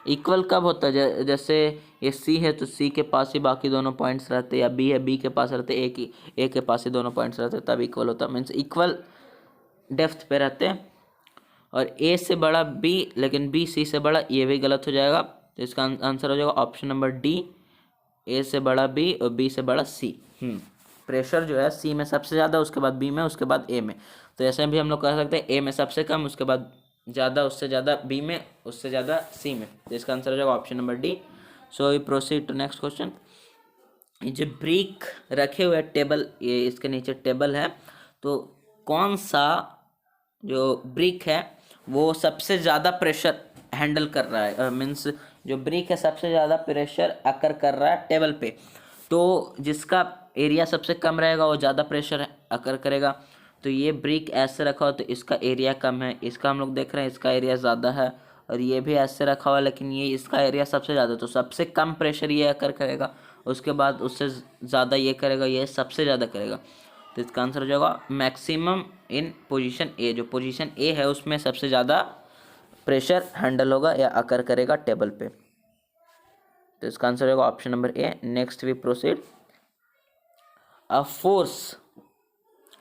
इक्वल कब होता है, जैसे ये सी है तो सी के पास ही बाकी दोनों पॉइंट्स रहते, या बी है बी के पास रहते, ए के पास ही दोनों पॉइंट्स रहते, तब इक्वल होता है। मीन्स इक्वल डेप्थ पे रहते हैं। और ए से बड़ा बी लेकिन बी सी से बड़ा, ये भी गलत हो जाएगा। तो इसका आंसर हो जाएगा ऑप्शन नंबर डी, ए से बड़ा बी और बी से बड़ा सी। प्रेशर जो है सी में सबसे ज़्यादा, उसके बाद बी में, उसके बाद ए में। तो ऐसे भी हम लोग कह सकते हैं ए में सबसे कम, उसके बाद ज़्यादा, उससे ज़्यादा बी में, उससे ज़्यादा सी में। तो इसका आंसर हो जाएगा option number D. So we proceed to next question. जो ब्रिक रखे हुए टेबल, ये इसके नीचे टेबल है, तो कौन सा जो ब्रिक है वो सबसे ज़्यादा प्रेशर हैंडल कर रहा है, मीन्स जो ब्रिक है सबसे ज़्यादा प्रेशर अकर कर रहा है टेबल पे। तो जिसका एरिया सबसे कम रहेगा वो ज़्यादा प्रेशर अकर करेगा। तो ये ब्रिक ऐसे रखा हो तो इसका एरिया कम है, इसका हम लोग देख रहे हैं इसका एरिया ज़्यादा है। और ये भी ऐसे रखा हुआ लेकिन ये इसका एरिया सबसे ज़्यादा, तो सबसे कम प्रेशर ये अकर करेगा, उसके बाद उससे ज़्यादा ये करेगा, ये सबसे ज़्यादा करेगा। तो इसका आंसर हो जाएगा मैक्सिमम इन पोजीशन ए। जो पोजीशन ए है उसमें सबसे ज़्यादा प्रेशर हैंडल होगा या अकर करेगा टेबल पे। तो इसका आंसर होगा option number A. Next we proceed. A force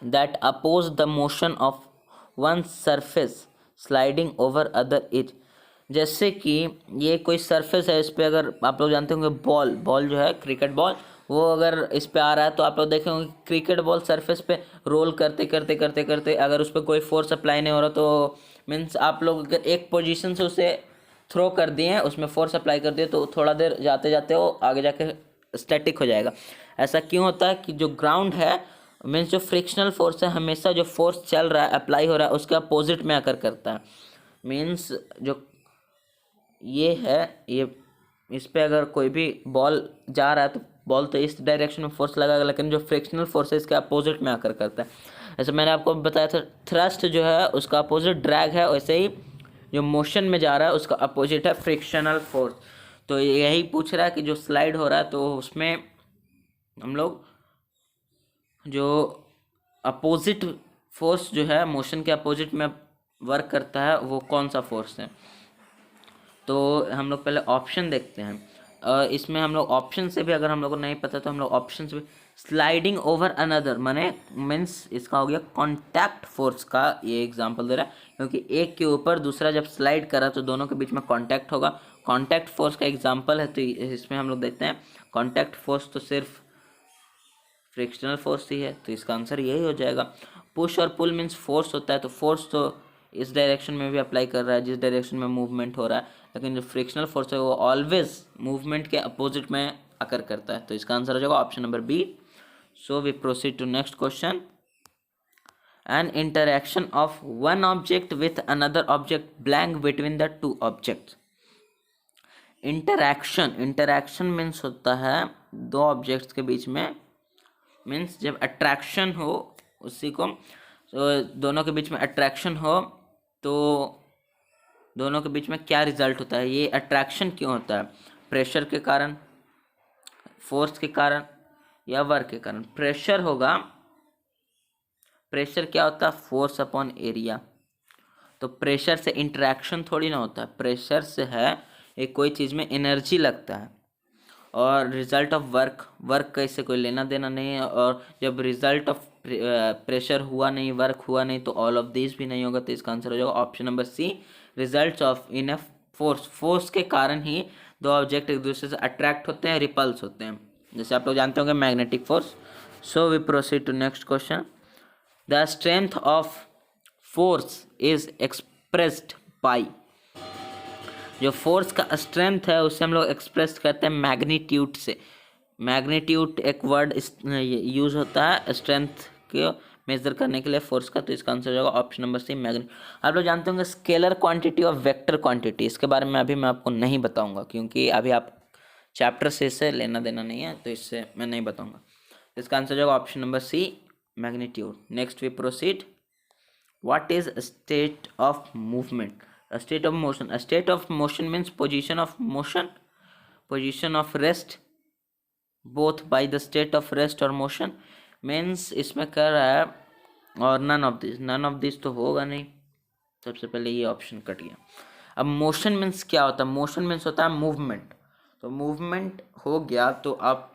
that oppose the motion of one surface sliding over other is. जैसे कि ये कोई सरफेस है, इस पर अगर आप लोग जानते होंगे बॉल जो है क्रिकेट बॉल, वो अगर इस पे आ रहा है तो आप लोग देखेंगे क्रिकेट बॉल सरफेस पे रोल करते करते करते करते अगर उस पर कोई फोर्स अप्लाई नहीं हो रहा तो मीन्स आप लोग अगर एक पोजीशन से उसे थ्रो कर दिए हैं, उसमें फोर्स अप्लाई कर दिए, तो थोड़ा देर जाते जाते वो आगे जाके स्टैटिक हो जाएगा। ऐसा क्यों होता है कि जो ग्राउंड है मीन्स जो फ्रिक्शनल फोर्स है, हमेशा जो फोर्स चल रहा है अप्लाई हो रहा है उसके अपोजिट में आकर करता है। मीन्स जो ये है, ये इस पे अगर कोई भी बॉल जा रहा है तो बॉल तो इस डायरेक्शन में फोर्स लगाएगा, लेकिन जो फ्रिक्शनल फोर्स है इसके अपोजिट में आकर करता है। ऐसे मैंने आपको बताया था थ्रस्ट जो है उसका अपोजिट ड्रैग है, वैसे ही जो मोशन में जा रहा है उसका अपोजिट है फ्रिक्शनल फोर्स। तो यही पूछ रहा है कि जो स्लाइड हो रहा है तो उसमें हम लोग जो अपोजिट फोर्स जो है मोशन के अपोजिट में वर्क करता है वो कौन सा फोर्स है। तो हम लोग पहले ऑप्शन देखते हैं। इसमें हम लोग ऑप्शन से भी अगर हम लोग को नहीं पता तो हम लोग ऑप्शन से भी स्लाइडिंग ओवर अनदर माने मीन्स इसका हो गया कॉन्टैक्ट फोर्स का ये एग्जांपल दे रहा है, क्योंकि एक के ऊपर दूसरा जब स्लाइड करा तो दोनों के बीच में कॉन्टैक्ट होगा। कॉन्टैक्ट फोर्स का एग्जांपल है, तो इसमें हम लोग देखते हैं कॉन्टैक्ट फोर्स तो सिर्फ फ्रिक्शनल फोर्स ही है, तो इसका आंसर यही हो जाएगा। पुश और पुल मीन्स फोर्स होता है, तो फोर्स तो इस डायरेक्शन में भी अप्लाई कर रहा है जिस डायरेक्शन में मूवमेंट हो रहा है, लेकिन जो फ्रिक्शनल फोर्स है वो ऑलवेज मूवमेंट के अपोजिट में आकर करता है। तो इसका आंसर हो जाएगा option number B. So we proceed to next question. An interaction of one object with another object blank between the two objects. Interaction means होता है दो ऑब्जेक्ट्स के बीच में, मीन्स जब अट्रैक्शन हो उसी को, तो दोनों के बीच में अट्रैक्शन हो तो दोनों के बीच में क्या रिजल्ट होता है। ये अट्रैक्शन क्यों होता है, प्रेशर के कारण, फोर्स के कारण या वर्क के कारण। प्रेशर होगा, प्रेशर क्या होता है, फोर्स अपॉन एरिया। तो प्रेशर से इंटरेक्शन थोड़ी ना होता है, प्रेशर से है एक कोई चीज़ में एनर्जी लगता है। और रिजल्ट ऑफ वर्क, वर्क का इससे कोई लेना देना नहीं है। और जब रिजल्ट ऑफ प्रेशर हुआ नहीं, वर्क हुआ नहीं, तो ऑल ऑफ दिस भी नहीं होगा। तो इसका आंसर हो जाएगा option number C, results of in a force. Force के कारण ही दो ऑब्जेक्ट एक दूसरे से अट्रैक्ट होते हैं, रिपल्स होते हैं, जैसे आप लोग जानते होंगे magnetic force. So we proceed to next question. The strength of force is expressed by, जो फोर्स का स्ट्रेंथ है उसे हम लोग एक्सप्रेस करते हैं मैग्नीट्यूड से। मैग्नीट्यूड एक वर्ड यूज होता है स्ट्रेंथ को मेजर करने के लिए फोर्स का। तो इसका आंसर हो जाएगा ऑप्शन नंबर सी, मैग्नी। आप लोग जानते होंगे स्केलर क्वांटिटी और वेक्टर क्वांटिटी, इसके बारे में अभी मैं आपको नहीं बताऊंगा क्योंकि अभी आप चैप्टर से इससे लेना देना नहीं है, तो इससे मैं नहीं बताऊंगा। इसका आंसर हो जाएगा option number C, magnitude. Next we proceed. What is a state of movement? A state of motion. A state of motion means position of motion, position of rest, both by the state of rest or motion. Means इसमें कर रहा है और none of this तो होगा नहीं, सबसे पहले ये ऑप्शन कट गया। अब मोशन मीन्स क्या होता है? मोशन मीन्स होता है मूवमेंट। तो मूवमेंट हो गया तो आप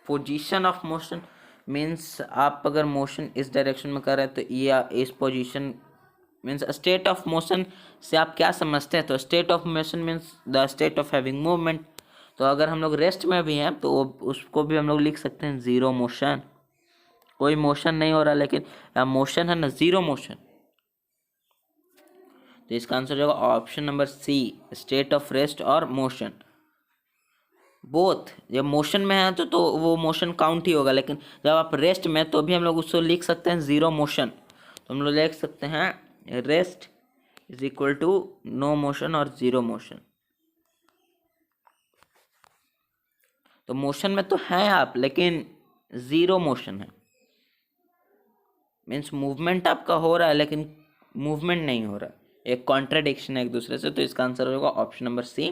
पोजीशन ऑफ मोशन मीन्स आप अगर मोशन इस डायरेक्शन में कर रहे हैं तो ये इस position means state of motion से आप क्या समझते हैं? तो state of motion means the state of having movement. तो अगर हम लोग रेस्ट में भी हैं तो उसको भी हम लोग लिख सकते हैं ज़ीरो मोशन। कोई मोशन नहीं हो रहा लेकिन मोशन है ना, ज़ीरो मोशन। तो इसका आंसर हो जाएगा option number C, state of rest और मोशन। बोथ जब मोशन में है तो वो मोशन काउंट ही होगा, लेकिन जब आप रेस्ट में तो भी हम लोग उसको लिख सकते हैं ज़ीरो मोशन। तो हम लोग लिख सकते हैं rest is equal to no motion और ज़ीरो मोशन। तो मोशन में तो हैं आप लेकिन ज़ीरो मोशन है, मीन्स मूवमेंट आपका हो रहा है लेकिन मूवमेंट नहीं हो रहा है, एक कॉन्ट्राडिक्शन है एक दूसरे से। तो इसका आंसर होगा option number C,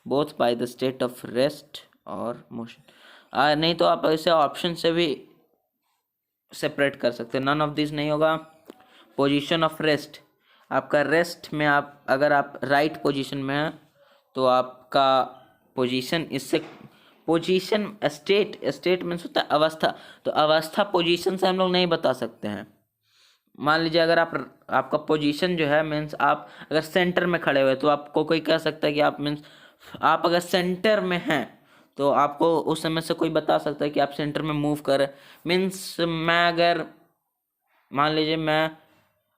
both by the state of rest और मोशन। नहीं तो आप इसे ऑप्शन से भी सेपरेट कर सकते हैं, नन ऑफ दिस नहीं होगा। पोजीशन ऑफ रेस्ट, आपका रेस्ट में आप अगर आप राइट पोजीशन में हैं तो आपका पोजीशन इससे पोजीशन स्टेट मीन्स होता है अवस्था। तो अवस्था पोजीशन से हम लोग नहीं बता सकते हैं। मान लीजिए अगर आपका पोजीशन जो है मीन्स आप अगर सेंटर में खड़े हुए तो आपको कोई कह सकता है कि आप मीन्स आप अगर सेंटर में हैं तो आपको उस समय से कोई बता सकता है कि आप सेंटर में मूव कर रहे। मीन्स मैं अगर मान लीजिए मैं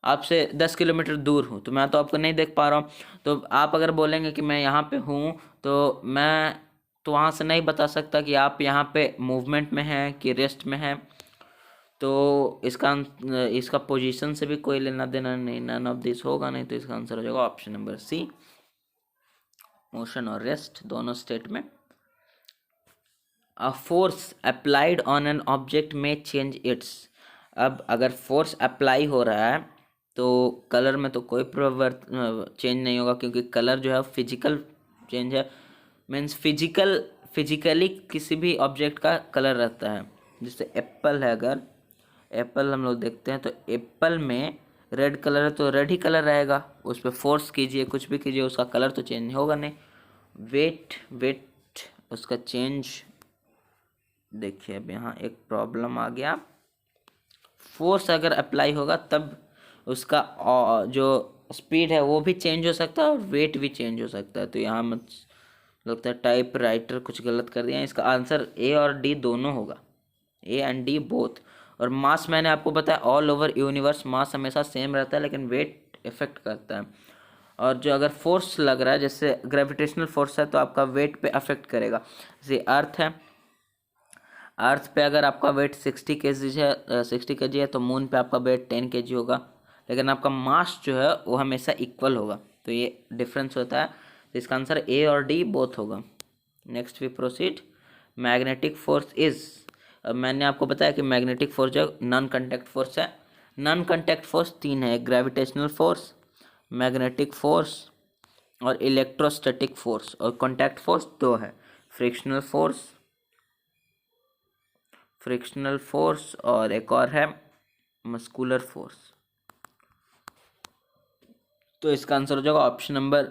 आपसे 10 किलोमीटर दूर हूँ तो मैं तो आपको नहीं देख पा रहा हूँ, तो आप अगर बोलेंगे कि मैं यहाँ पे हूँ तो मैं तो वहाँ से नहीं बता सकता कि आप यहाँ पे मूवमेंट में हैं कि रेस्ट में हैं। तो इसका पोजीशन से भी कोई लेना देना नहीं, नन ऑफ दिस होगा नहीं। तो इसका आंसर हो जाएगा ऑप्शन नंबर सी, मोशन और रेस्ट दोनों स्टेट में। A force applied on an object में चेंज इट्स। अब अगर फोर्स अप्लाई हो रहा है तो कलर में तो कोई चेंज नहीं होगा क्योंकि कलर जो है फिजिकल चेंज है। मीन्स फिजिकली किसी भी ऑब्जेक्ट का कलर रहता है। जैसे एप्पल है, अगर एप्पल हम लोग देखते हैं तो एप्पल में रेड कलर है तो रेड ही कलर रहेगा। उस पर फोर्स कीजिए कुछ भी कीजिए उसका कलर तो चेंज होगा नहीं। वेट उसका चेंज, देखिए अब यहाँ एक प्रॉब्लम आ गया। फोर्स अगर अप्लाई होगा तब उसका जो स्पीड है वो भी चेंज हो सकता है और वेट भी चेंज हो सकता है। तो यहाँ मत लगता है टाइप राइटर कुछ गलत कर दिया। इसका आंसर ए और डी दोनों होगा, ए एंड डी बोथ। और मास मैंने आपको बताया ऑल ओवर यूनिवर्स मास हमेशा सेम रहता है लेकिन वेट इफेक्ट करता है। और जो अगर फोर्स लग रहा है जैसे ग्रेविटेशनल फोर्स है तो आपका वेट पे अफेक्ट करेगा। जैसे अर्थ है, अर्थ पे अगर आपका वेट 60 के जी है तो मून पे आपका वेट 10 के जी होगा, लेकिन आपका मास जो है वो हमेशा इक्वल होगा। तो ये डिफरेंस होता है। तो इसका आंसर ए और डी बोथ होगा। Next we proceed. Magnetic force is, मैंने आपको बताया कि मैग्नेटिक फोर्स जो नॉन कॉन्टैक्ट फोर्स है। नॉन कॉन्टैक्ट फोर्स तीन है, ग्रेविटेशनल फोर्स, मैग्नेटिक फोर्स और इलेक्ट्रोस्टैटिक फोर्स। और कॉन्टैक्ट फोर्स दो है, फ्रिक्शनल फोर्स और एक और है मस्कुलर फोर्स। तो इसका आंसर हो जाएगा option number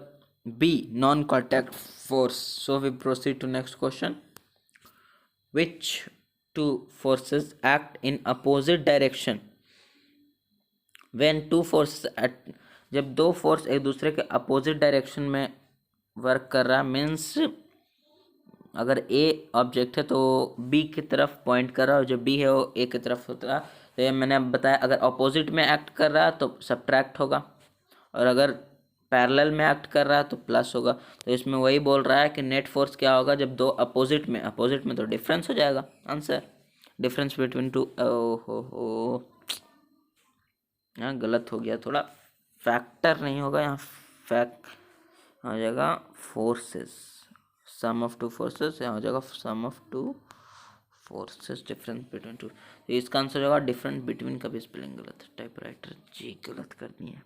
B, non contact force. So we proceed to next question. which two forces act in opposite direction when two forces at जब दो फोर्स एक दूसरे के अपोजिट डायरेक्शन में वर्क कर रहा है मीन्स अगर ए ऑब्जेक्ट है तो बी की तरफ पॉइंट कर रहा है और जो बी है वो ए की तरफ होता है। तो ये मैंने बताया अगर अपोजिट में एक्ट कर रहा है तो सब्ट्रैक्ट होगा और अगर पैरेलल में एक्ट कर रहा है तो प्लस होगा। तो इसमें वही बोल रहा है कि नेट फोर्स क्या होगा जब दो अपोजिट में तो डिफरेंस हो जाएगा। Answer difference between to. हो यहाँ गलत हो गया थोड़ा, फैक्टर नहीं होगा यहाँ, फैक्ट हो जाएगा forces, sum of two forces, यहाँ हो जाएगा sum of two forces, difference between two. तो इसका आंसर होगा डिफरेंस बिटवीन का भी स्पेलिंग गलत है, टाइपराइटर जी गलत करनी है।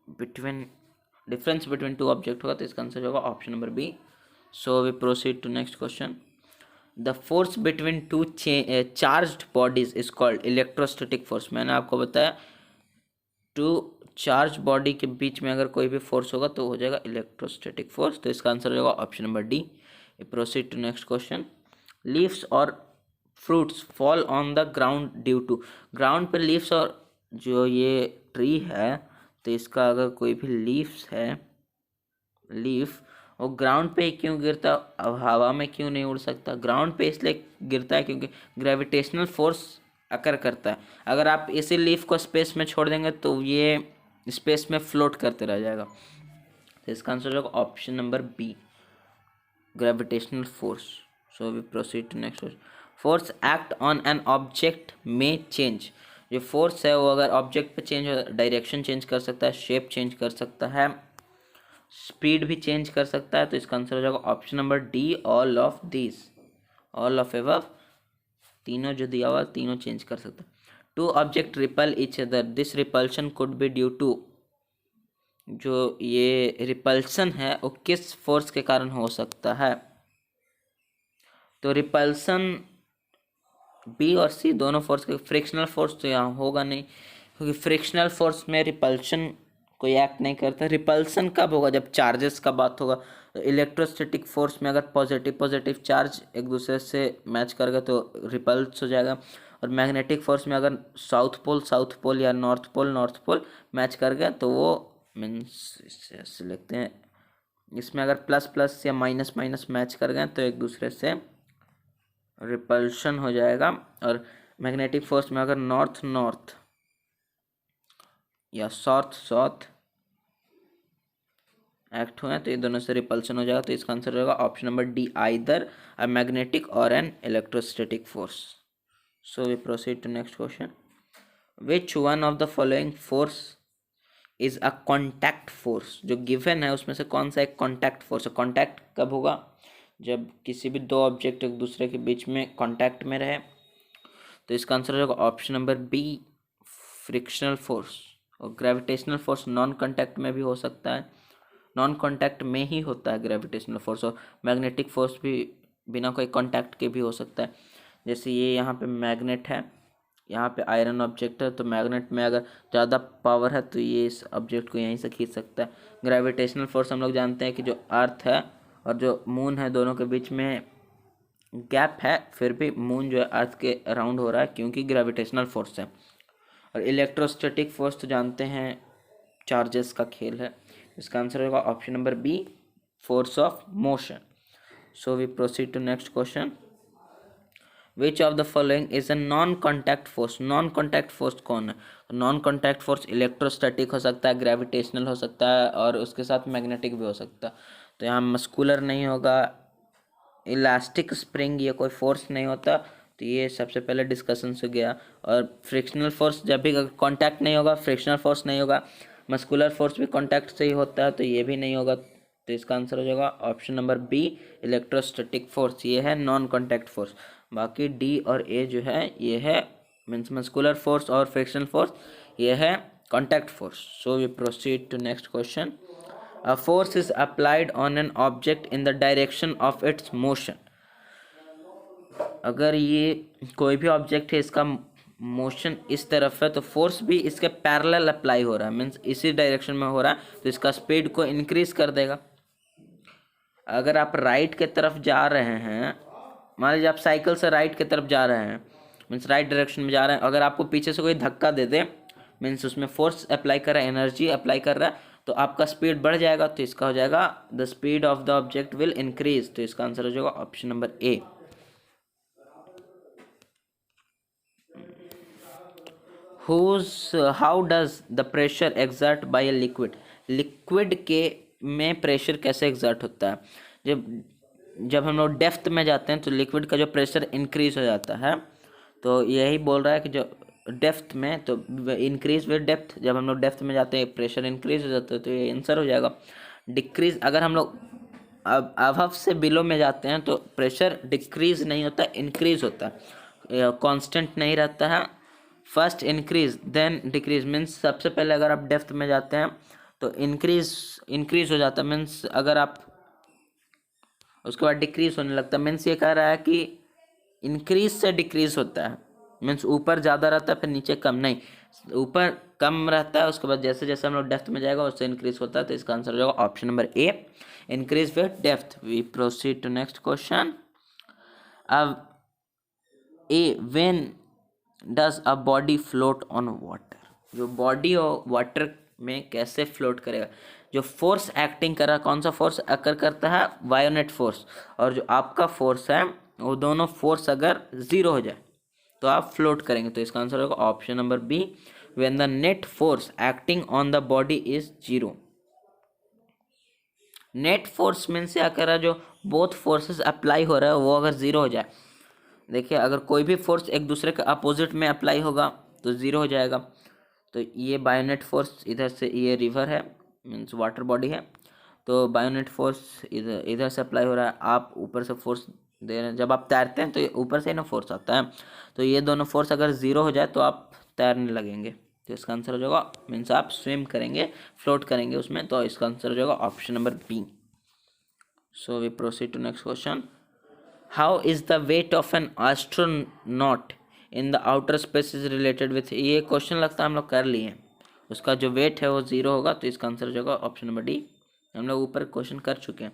Between difference between two object होगा तो इसका आंसर होगा option number B. So we proceed to next question. The force between two charged bodies is called electrostatic force. मैंने आपको बताया टू चार्ज बॉडी के बीच में अगर कोई भी फोर्स होगा तो हो जाएगा इलेक्ट्रोस्टैटिक फोर्स। तो इसका आंसर होगा option number D. Proceed to next question. Leaves और fruits fall on the ground due to. Ground पे लीव्स और जो ये ट्री है तो इसका अगर कोई भी लीव्स है, लीफ वो ग्राउंड पे क्यों गिरता, अब हवा में क्यों नहीं उड़ सकता? ग्राउंड पे इसलिए गिरता है क्योंकि ग्रेविटेशनल फोर्स अकर करता है। अगर आप इसी लीफ को स्पेस में छोड़ देंगे तो ये स्पेस में फ्लोट करते रह जाएगा। तो इसका आंसर होगा option number B, gravitational force. So we proceed to next question. Force act on an object में चेंज। जो फोर्स है वो अगर ऑब्जेक्ट पे चेंज हो, डायरेक्शन चेंज कर सकता है, शेप चेंज कर सकता है, स्पीड भी चेंज कर सकता है। तो इसका आंसर हो जाएगा option number D, all of this, all of above. तीनों जो दिया हुआ तीनों चेंज कर सकता है। Two object repel each other, this repulsion could be due to. जो ये रिपल्सन है वो किस फोर्स के कारण हो सकता है? तो रिपल्सन बी और सी दोनों फोर्स के, फ्रिक्शनल फोर्स तो यहाँ होगा नहीं क्योंकि फ्रिक्शनल फोर्स में रिपल्शन कोई एक्ट नहीं करता। रिपल्सन कब होगा? जब चार्जेस का बात होगा। तो इलेक्ट्रोस्टैटिक फोर्स में अगर पॉजिटिव चार्ज एक दूसरे से मैच करेगा तो रिपल्स हो जाएगा, और मैग्नेटिक फोर्स में अगर साउथ पोल या नॉर्थ पोल मैच कर गया तो वो मीन्स इससे लिखते हैं, इसमें अगर प्लस या माइनस मैच कर गए तो एक दूसरे से रिपल्शन हो जाएगा। और मैग्नेटिक फोर्स में अगर नॉर्थ या साउथ एक्ट हुए तो ये दोनों से रिपल्शन हो जाएगा। तो इसका आंसर होगा option number D, either a magnetic or an electrostatic force. So we proceed to next question. Which one of the following force is a contact force. जो गिवन है उसमें से कौन सा एक कॉन्टैक्ट फोर्स है? कॉन्टैक्ट कब होगा? जब किसी भी दो ऑब्जेक्ट एक दूसरे के बीच में कॉन्टैक्ट में रहे। तो इसका आंसर होगा option number B, frictional force. और ग्रेविटेशनल फोर्स नॉन कॉन्टैक्ट में भी हो सकता है, नॉन कॉन्टैक्ट में ही होता है ग्रेविटेशनल फोर्स। और मैग्नेटिक फोर्स भी बिना कोई कॉन्टैक्ट के भी हो सकता है। जैसे ये यहाँ पे मैग्नेट है, यहाँ पे आयरन ऑब्जेक्ट है, तो मैग्नेट में अगर ज़्यादा पावर है तो ये इस ऑब्जेक्ट को यहीं से खींच सकता है। ग्रेविटेशनल फोर्स हम लोग जानते हैं कि जो अर्थ है और जो मून है दोनों के बीच में गैप है, फिर भी मून जो है अर्थ के अराउंड हो रहा है क्योंकि ग्रेविटेशनल फोर्स है। और इलेक्ट्रोस्टैटिक फोर्स तो जानते हैं चार्जेस का खेल है। इसका आंसर होगा option number B, force of motion. So we proceed to next question. Which of the following is a non contact force. Non contact force कौन है? नॉन कॉन्टैक्ट फोर्स इलेक्ट्रोस्टैटिक हो सकता है, ग्रेविटेशनल हो सकता है और उसके साथ मैग्नेटिक भी हो सकता है। तो यहाँ मस्कुलर नहीं होगा, इलास्टिक स्प्रिंग ये कोई फोर्स नहीं होता, तो ये सबसे पहले डिस्कशन से गया। और फ्रिक्शनल फोर्स जब भी कांटेक्ट नहीं होगा फ्रिक्शनल फोर्स नहीं होगा, मस्कुलर फोर्स भी कांटेक्ट से ही होता है तो ये भी नहीं होगा। तो इसका आंसर हो जाएगा option number B, electrostatic force. ये है नॉन कांटेक्ट फोर्स। बाकी डी और ए जो है ये है मीन्स मस्कुलर फोर्स और फ्रिक्शनल फोर्स, ये है contact force. So we proceed to next question. A force is applied on an object in the direction of its motion. अगर ये कोई भी ऑब्जेक्ट है इसका मोशन इस तरफ है तो फोर्स भी इसके पैरेलल अप्लाई हो रहा है, मीन्स इसी डायरेक्शन में हो रहा है तो इसका स्पीड को इंक्रीज कर देगा। अगर आप राइट के तरफ जा रहे हैं मान लीजिए आप साइकिल से राइट की तरफ जा रहे हैं, मीन्स राइट डायरेक्शन में जा रहे हैं, अगर आपको पीछे से कोई धक्का दे दे, मीन्स उसमें फोर्स अप्लाई कर रहा है, एनर्जी अप्लाई कर रहा है, तो आपका स्पीड बढ़ जाएगा, तो इसका हो जाएगा the speed of the object will increase. तो इसका आंसर हो जाएगा option number A. How does the pressure exert by a liquid, liquid के में प्रेशर कैसे एग्जर्ट होता है? जब जब हम लोग डेप्थ में जाते हैं तो लिक्विड का जो प्रेशर इंक्रीज हो जाता है, तो यही बोल रहा है कि जो डेप्थ में, तो इंक्रीज विद डेप्थ, जब हम लोग डेप्थ में जाते हैं प्रेशर इंक्रीज हो जाता है, तो ये आंसर हो जाएगा। डिक्रीज, अगर हम लोग अबव से बिलो में जाते हैं तो प्रेशर डिक्रीज नहीं होता, इंक्रीज होता है, कांस्टेंट नहीं रहता है। First increase then decrease, means सबसे पहले अगर आप डेप्थ में जाते हैं तो इंक्रीज हो जाता है, मीन्स अगर आप उसके बाद डिक्रीज होने लगता है, मीन्स ये कह रहा है कि इंक्रीज से डिक्रीज होता है, मीन्स ऊपर ज़्यादा रहता है फिर नीचे कम नहीं, ऊपर कम रहता है, उसके बाद जैसे जैसे हम लोग डेप्थ में जाएगा उससे इंक्रीज होता है। तो इसका आंसर हो जाएगा option number A, increase with depth. We proceed to next question. अब A, when does a body float on water, जो बॉडी और वाटर में कैसे फ्लोट करेगा? जो फोर्स एक्टिंग कर रहा है, कौन सा फोर्स अकर करता है? BioNTech force. और जो आपका फोर्स है वो दोनों फोर्स अगर जीरो हो जाए तो आप फ्लोट करेंगे। तो इसका आंसर होगा option number B, when the net force acting on the body is zero. Net force means क्या कर रहा है, जो बोथ फोर्सेस अप्लाई हो रहा है वो अगर जीरो हो जाए। देखिए अगर कोई भी फोर्स एक दूसरे के अपोजिट में अप्लाई होगा तो ज़ीरो हो जाएगा। तो ये बायोनेट फोर्स, इधर से ये रिवर है मीन्स वाटर बॉडी है, तो बायोनेट फोर्स इधर इधर से अप्लाई हो रहा है, आप ऊपर से फोर्स दे रहे हैं, जब आप तैरते हैं तो ये ऊपर से ही ना फोर्स आता है, तो ये दोनों फोर्स अगर ज़ीरो हो जाए तो आप तैरने लगेंगे। तो इसका आंसर हो जाएगा, मीन्स आप स्विम करेंगे, फ्लोट करेंगे उसमें, तो इसका आंसर हो जाएगा option number B. So we proceed to next question. How is the weight of an astronaut in the outer space is related with, ये क्वेश्चन लगता है हम लोग कर लिए, उसका जो वेट है वो जीरो होगा, तो इसका आंसर हो जाएगा ऑप्शन नंबर डी। हम लोग ऊपर क्वेश्चन कर चुके हैं।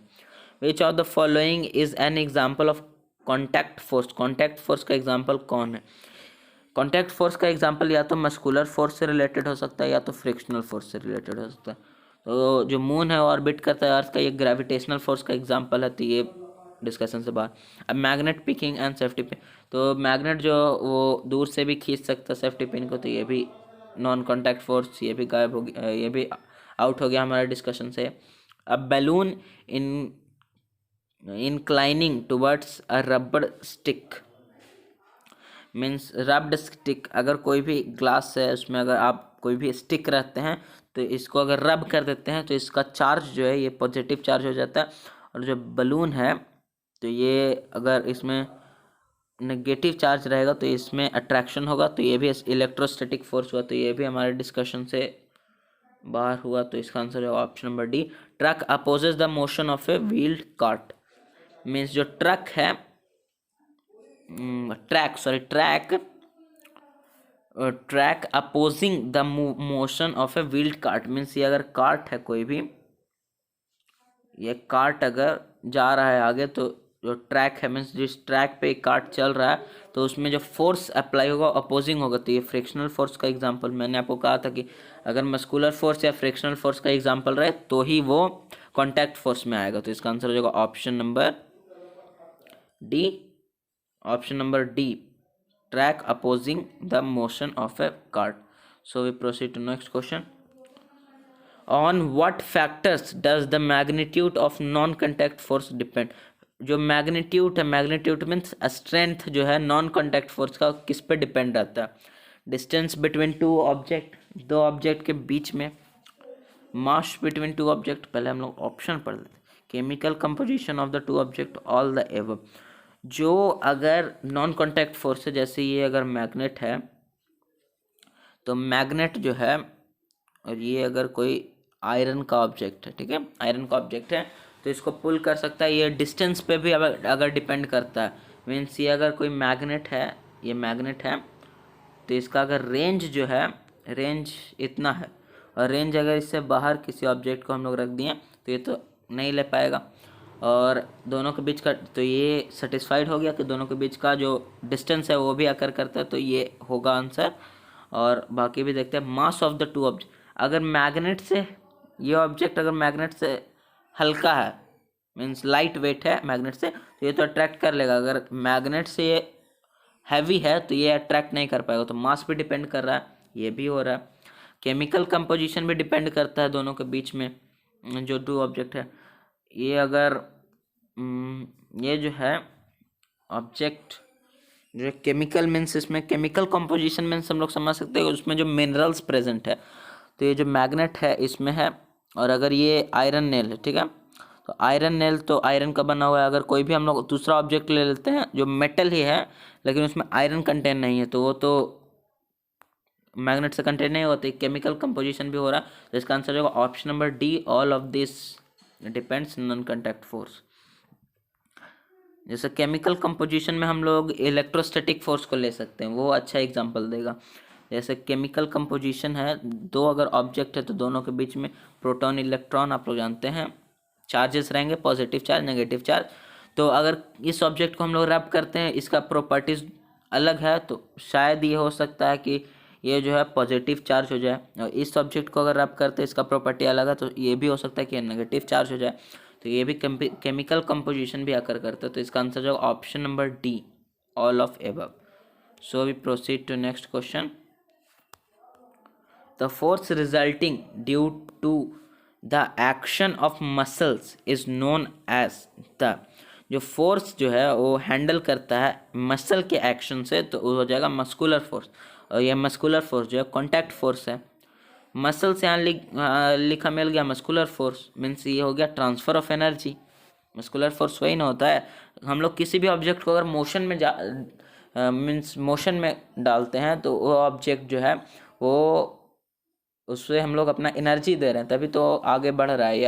विच of the following is an example of contact force, contact force का एग्जाम्पल कौन है? कॉन्टैक्ट फोर्स का एग्जाम्पल या तो मस्कुलर फोर्स से रिलेटेड हो सकता है या तो फ्रिक्शनल फोर्स से रिलेटेड हो सकता है। तो जो मून है ऑर्बिट करता है अर्थ का, ये ग्रेविटेशनल फोर्स का एग्जाम्पल है, तो ये डिस्कशन से बाहर। अब magnet picking and safety pin, तो मैग्नेट जो वो दूर से भी खींच सकता है सेफ्टी पिन को, तो ये भी नॉन कॉन्टैक्ट फोर्स, ये भी गायब हो गया, ये भी आउट हो गया हमारे डिस्कशन से। अब balloon inclining towards a rubber stick, means rubbed stick, अगर कोई भी ग्लास है उसमें अगर आप कोई भी स्टिक रहते हैं तो इसको अगर रब कर देते हैं तो इसका चार्ज जो है ये पॉजिटिव चार्ज हो जाता है, और जो बलून है तो ये अगर इसमें नेगेटिव चार्ज रहेगा तो इसमें अट्रैक्शन होगा, तो ये भी इलेक्ट्रोस्टैटिक फोर्स हुआ, तो ये भी हमारे डिस्कशन से बाहर हुआ। तो इसका आंसर है option number D, truck opposes the motion of A wheeled cart, means जो ट्रक है track opposing the motion of A wheeled cart, means ये अगर कार्ट है कोई भी, ये कार्ट अगर जा रहा है आगे तो जो ट्रैक है मीन्स जिस ट्रैक पे कार्ट चल रहा है तो उसमें जो फोर्स अप्लाई होगा अपोजिंग होगा, तो ये फ्रिक्शनल फोर्स का एग्जांपल मैंने आपको कहा था कि अगर मस्कुलर फोर्स या फ्रिक्शनल फोर्स का एग्जांपल रहे तो ही वो कॉन्टैक्ट फोर्स में आएगा। तो इसका आंसर हो जाएगा option number D, option number D, track opposing the motion of a cart. So we proceed to next question. On what factors does the magnitude of non contact force depend, जो magnitude है, magnitude means strength जो है non contact force का किस पे depend रहता है? Distance between two object, दो ऑब्जेक्ट के बीच में, मास बिटवीन टू ऑब्जेक्ट, पहले हम लोग ऑप्शन पढ़ लेते, chemical composition of the two object, all the above. जो अगर नॉन कॉन्टैक्ट फोर्स है, जैसे ये अगर मैग्नेट है तो मैग्नेट जो है, और ये अगर कोई आयरन का ऑब्जेक्ट है, ठीक है, आयरन का ऑब्जेक्ट है तो इसको पुल कर सकता है, ये डिस्टेंस पे भी अगर डिपेंड करता है, मीन्स ये अगर कोई मैग्नेट है, ये मैग्नेट है तो इसका अगर रेंज जो है, रेंज इतना है, और रेंज अगर इससे बाहर किसी ऑब्जेक्ट को हम लोग रख दिए तो ये तो नहीं ले पाएगा। और दोनों के बीच का, तो ये सेटिस्फाइड हो गया कि दोनों के बीच का जो डिस्टेंस है वो भी अकर करता है, तो ये होगा आंसर। और बाकी भी देखते हैं। Mass of the two object, अगर मैग्नेट से ये ऑब्जेक्ट अगर मैग्नेट से हल्का है, मीन्स लाइट वेट है मैग्नेट से, तो ये तो अट्रैक्ट कर लेगा। अगर मैग्नेट से ये हैवी है तो ये अट्रैक्ट नहीं कर पाएगा। तो मास भी डिपेंड कर रहा है, ये भी हो रहा है। केमिकल कंपोजिशन भी डिपेंड करता है दोनों के बीच में जो टू ऑब्जेक्ट है। ये अगर ये जो है ऑब्जेक्ट जो केमिकल मीन्स, इसमें केमिकल कंपोजिशन मीन्स हम लोग समझ सकते हैं उसमें जो मिनरल्स प्रेजेंट है। तो ये जो मैग्नेट है इसमें है, और अगर ये आयरन नेल है, ठीक है, तो आयरन नेल तो आयरन का बना हुआ है। अगर कोई भी हम लोग दूसरा ऑब्जेक्ट ले लेते हैं जो मेटल ही है लेकिन उसमें आयरन कंटेंट नहीं है, तो वो तो मैग्नेट से कंटेंट नहीं होती, केमिकल कंपोजिशन भी हो रहा है। तो इसका आंसर होगा option number D, all of this depends non contact force. जैसे केमिकल कंपोजिशन में हम लोग इलेक्ट्रोस्टैटिक फोर्स को ले सकते हैं, वो अच्छा एग्जांपल देगा। जैसे केमिकल कंपोजिशन है, दो अगर ऑब्जेक्ट है तो दोनों के बीच में प्रोटॉन इलेक्ट्रॉन आप लोग जानते हैं चार्जेस रहेंगे, पॉजिटिव चार्ज नेगेटिव चार्ज। तो अगर इस ऑब्जेक्ट को हम लोग रब करते हैं, इसका प्रॉपर्टीज अलग है, तो शायद ये हो सकता है कि ये जो है पॉजिटिव चार्ज हो जाए, और इस ऑब्जेक्ट को अगर रब करते हैं इसका प्रॉपर्टी अलग है, तो ये भी हो सकता है कि नेगेटिव चार्ज हो जाए। तो ये भी केमिकल कंपोजिशन भी आकर करता है। तो इसका आंसर जो option number D, all of above. So we proceed to next question. The force resulting due to the action of muscles is known as the, जो फोर्स जो है वो हैंडल करता है मसल के एक्शन से, तो वो हो जाएगा मस्कुलर फोर्स। और ये मस्कुलर फोर्स जो है कॉन्टैक्ट फोर्स है। मसल से यहाँ लिखा मिल गया मस्कुलर फोर्स, मीन्स ये हो गया transfer of energy. Muscular force वही ना होता है, हम लोग किसी भी ऑब्जेक्ट को अगर मोशन में मीन्स मोशन में डालते हैं तो वो ऑब्जेक्ट जो है वो उससे हम लोग अपना एनर्जी दे रहे हैं तभी तो आगे बढ़ रहा है।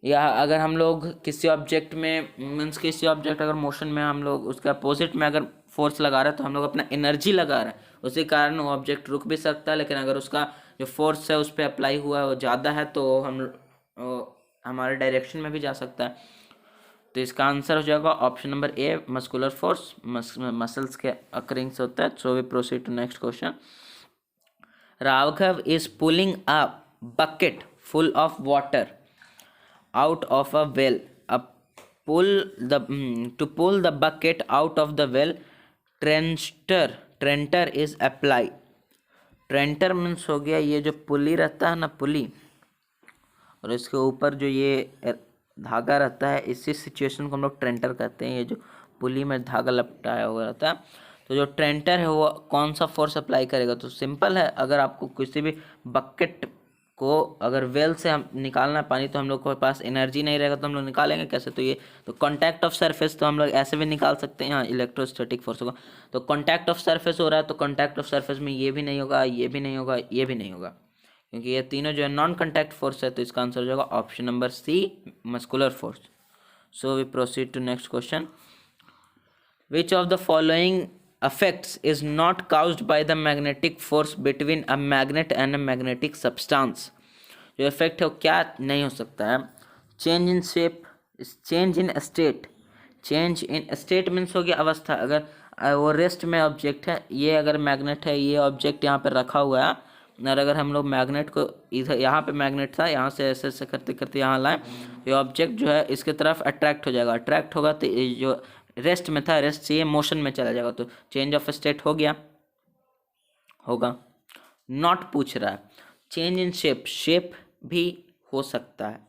या अगर हम लोग किसी ऑब्जेक्ट में मीन्स किसी ऑब्जेक्ट अगर मोशन में हम लोग उसके अपोजिट में अगर फोर्स लगा रहे हैं तो हम लोग अपना एनर्जी लगा रहे हैं, उसी कारण वो ऑब्जेक्ट रुक भी सकता है। लेकिन अगर उसका जो फोर्स है उस पर अप्लाई हुआ है वो ज़्यादा है तो हमारे डायरेक्शन में भी जा सकता है। तो इसका आंसर हो जाएगा option number A, muscular force muscles के अकरिंग से होता है। So we proceed to next question. Raghav is pulling a bucket full of water out of a well. To pull the bucket out of the well, trencher is applied. ट्रेंटर means हो गया ये जो पुली रहता है ना, पुली, और इसके ऊपर जो ये धागा रहता है, इसी सिचुएशन को हम लोग ट्रेंटर कहते हैं। ये जो पुली में धागा लपटाया हुआ रहता है, तो जो ट्रेंटर है वो कौन सा फोर्स अप्लाई करेगा? तो सिंपल है, अगर आपको किसी भी बकेट को अगर वेल से हम निकालना है पानी, तो हम लोग के पास एनर्जी नहीं रहेगा तो हम लोग निकालेंगे कैसे? तो ये तो कांटेक्ट ऑफ सरफेस, तो हम लोग ऐसे भी निकाल सकते हैं यहाँ इलेक्ट्रोस्टैटिक फोर्स को। तो कांटेक्ट ऑफ सरफेस हो रहा है, तो कांटेक्ट ऑफ सरफेस में ये भी नहीं होगा, ये भी नहीं होगा, ये भी नहीं होगा, क्योंकि ये तीनों जो है नॉन कांटेक्ट फोर्स है। तो इसका आंसर हो जाएगा option number C, muscular force. So we proceed to next question. Which of the following effects is not caused by the magnetic force between a magnet and a magnetic substance? जो effect है वो क्या नहीं हो सकता है? Change in shape, change in state. Change in state means हो गया अवस्था। अगर वो रेस्ट में ऑब्जेक्ट है, ये अगर मैग्नेट है, ये ऑब्जेक्ट यहाँ पे रखा हुआ है, और अगर हम लोग मैग्नेट को इधर, यहाँ पे मैग्नेट था, यहाँ से ऐसे ऐसे करते करते यहाँ लाए, ये ऑब्जेक्ट जो है इसके तरफ अट्रैक्ट हो जाएगा। अट्रैक्ट होगा तो जो रेस्ट में था, रेस्ट से ये मोशन में चला जाएगा, तो चेंज ऑफ स्टेट हो गया, होगा। नॉट पूछ रहा है। चेंज इन शेप, शेप भी हो सकता है,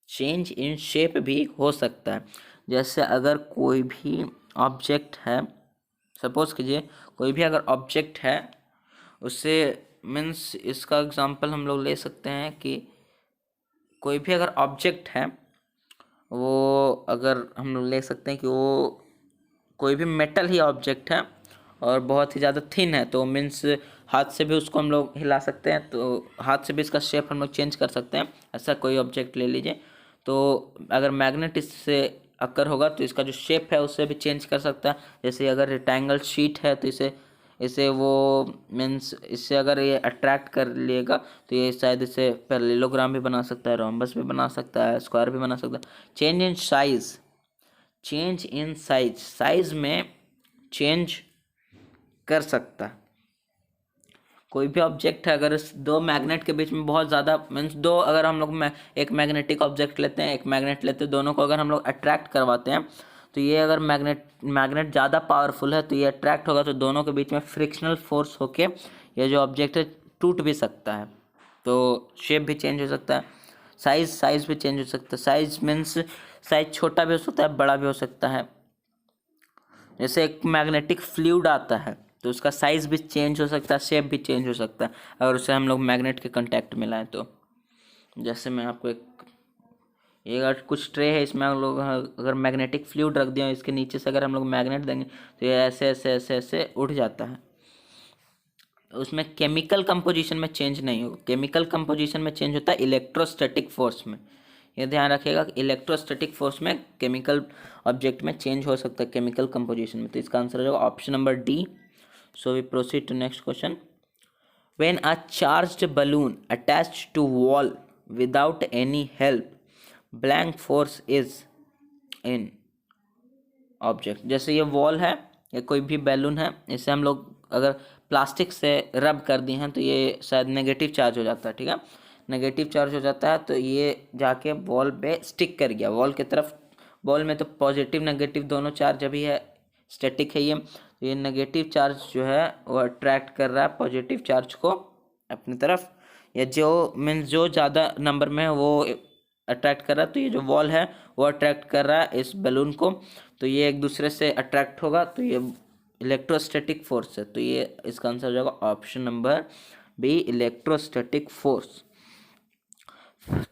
चेंज इन शेप भी हो सकता है। जैसे अगर कोई भी ऑब्जेक्ट है, सपोज कीजिए कोई भी अगर ऑब्जेक्ट है, उससे मीन्स इसका एग्जांपल हम लोग ले सकते हैं कि कोई भी अगर ऑब्जेक्ट है, वो अगर हम लोग ले सकते हैं कि वो कोई भी मेटल ही ऑब्जेक्ट है और बहुत ही ज़्यादा थिन है, तो मीन्स हाथ से भी उसको हम लोग हिला सकते हैं, तो हाथ से भी इसका शेप हम लोग चेंज कर सकते हैं। ऐसा कोई ऑब्जेक्ट ले लीजिए, तो अगर मैग्नेट इससे अकर होगा तो इसका जो शेप है उससे भी चेंज कर सकता है। जैसे अगर रेक्टेंगल शीट है तो इसे इसे वो मीन्स इससे अगर ये अट्रैक्ट कर लेगा तो ये शायद इसे पैरेललोग्राम भी बना सकता है, रोम्बस भी बना सकता है, स्क्वायर भी बना सकता है। Change in size, change in size, size में चेंज कर सकता है। कोई भी ऑब्जेक्ट है अगर इस दो मैग्नेट के बीच में बहुत ज़्यादा मीन्स दो, अगर हम लोग एक मैग्नेटिक ऑब्जेक्ट लेते हैं, एक मैग्नेट लेते हैं, दोनों को अगर हम लोग अट्रैक्ट करवाते हैं तो ये अगर मैग्नेट ज़्यादा पावरफुल है तो ये अट्रैक्ट होगा, तो दोनों के बीच में फ्रिक्शनल फोर्स होके ये जो ऑब्जेक्ट है टूट भी सकता है, तो शेप भी चेंज हो सकता है। साइज भी चेंज हो सकता है। साइज मीन्स साइज छोटा भी हो सकता है, बड़ा भी हो सकता है। जैसे एक मैग्नेटिक फ्लूइड आता है तो उसका साइज भी चेंज हो सकता है, शेप भी चेंज हो सकता है अगर उसे हम लोग मैग्नेट के कांटेक्ट में लाएं तो। जैसे मैं आपको एक अगर कुछ ट्रे है, इसमें हम लोग अगर मैग्नेटिक फ्लूइड रख दिया, इसके नीचे से अगर हम लोग मैग्नेट देंगे तो ये ऐसे ऐसे ऐसे ऐसे उठ जाता है। उसमें केमिकल कंपोजिशन में चेंज नहीं होगा। केमिकल कंपोजिशन में चेंज होता है इलेक्ट्रोस्टैटिक फोर्स में। ये ध्यान रखिएगा कि इलेक्ट्रोस्टैटिक फोर्स में केमिकल ऑब्जेक्ट में चेंज हो सकता है केमिकल कंपोजिशन में। तो इसका आंसर हो जाएगा option number D. So we proceed to next question. When a charged balloon attached to wall without any help, blank force is in object. जैसे ये वॉल है या कोई भी बैलून है, इसे हम लोग अगर प्लास्टिक से रब कर दिए हैं तो ये शायद नेगेटिव चार्ज हो जाता है, ठीक है, नेगेटिव चार्ज हो जाता है तो ये जाके वॉल पे स्टिक कर गया, वॉल की तरफ। वॉल में तो पॉजिटिव नेगेटिव दोनों चार्ज अभी है, स्टैटिक है ये, तो ये नेगेटिव चार्ज जो है वो अट्रैक्ट कर रहा है पॉजिटिव चार्ज को अपनी तरफ, या जो मीन्स जो ज़्यादा नंबर में है वो अट्रैक्ट कर रहा है। तो ये जो वॉल है वो अट्रैक्ट कर रहा है इस बैलून को, तो ये एक दूसरे से अट्रैक्ट होगा, तो ये इलेक्ट्रोस्टैटिक फोर्स है। तो ये इसका आंसर हो जाएगा option number B, electrostatic force.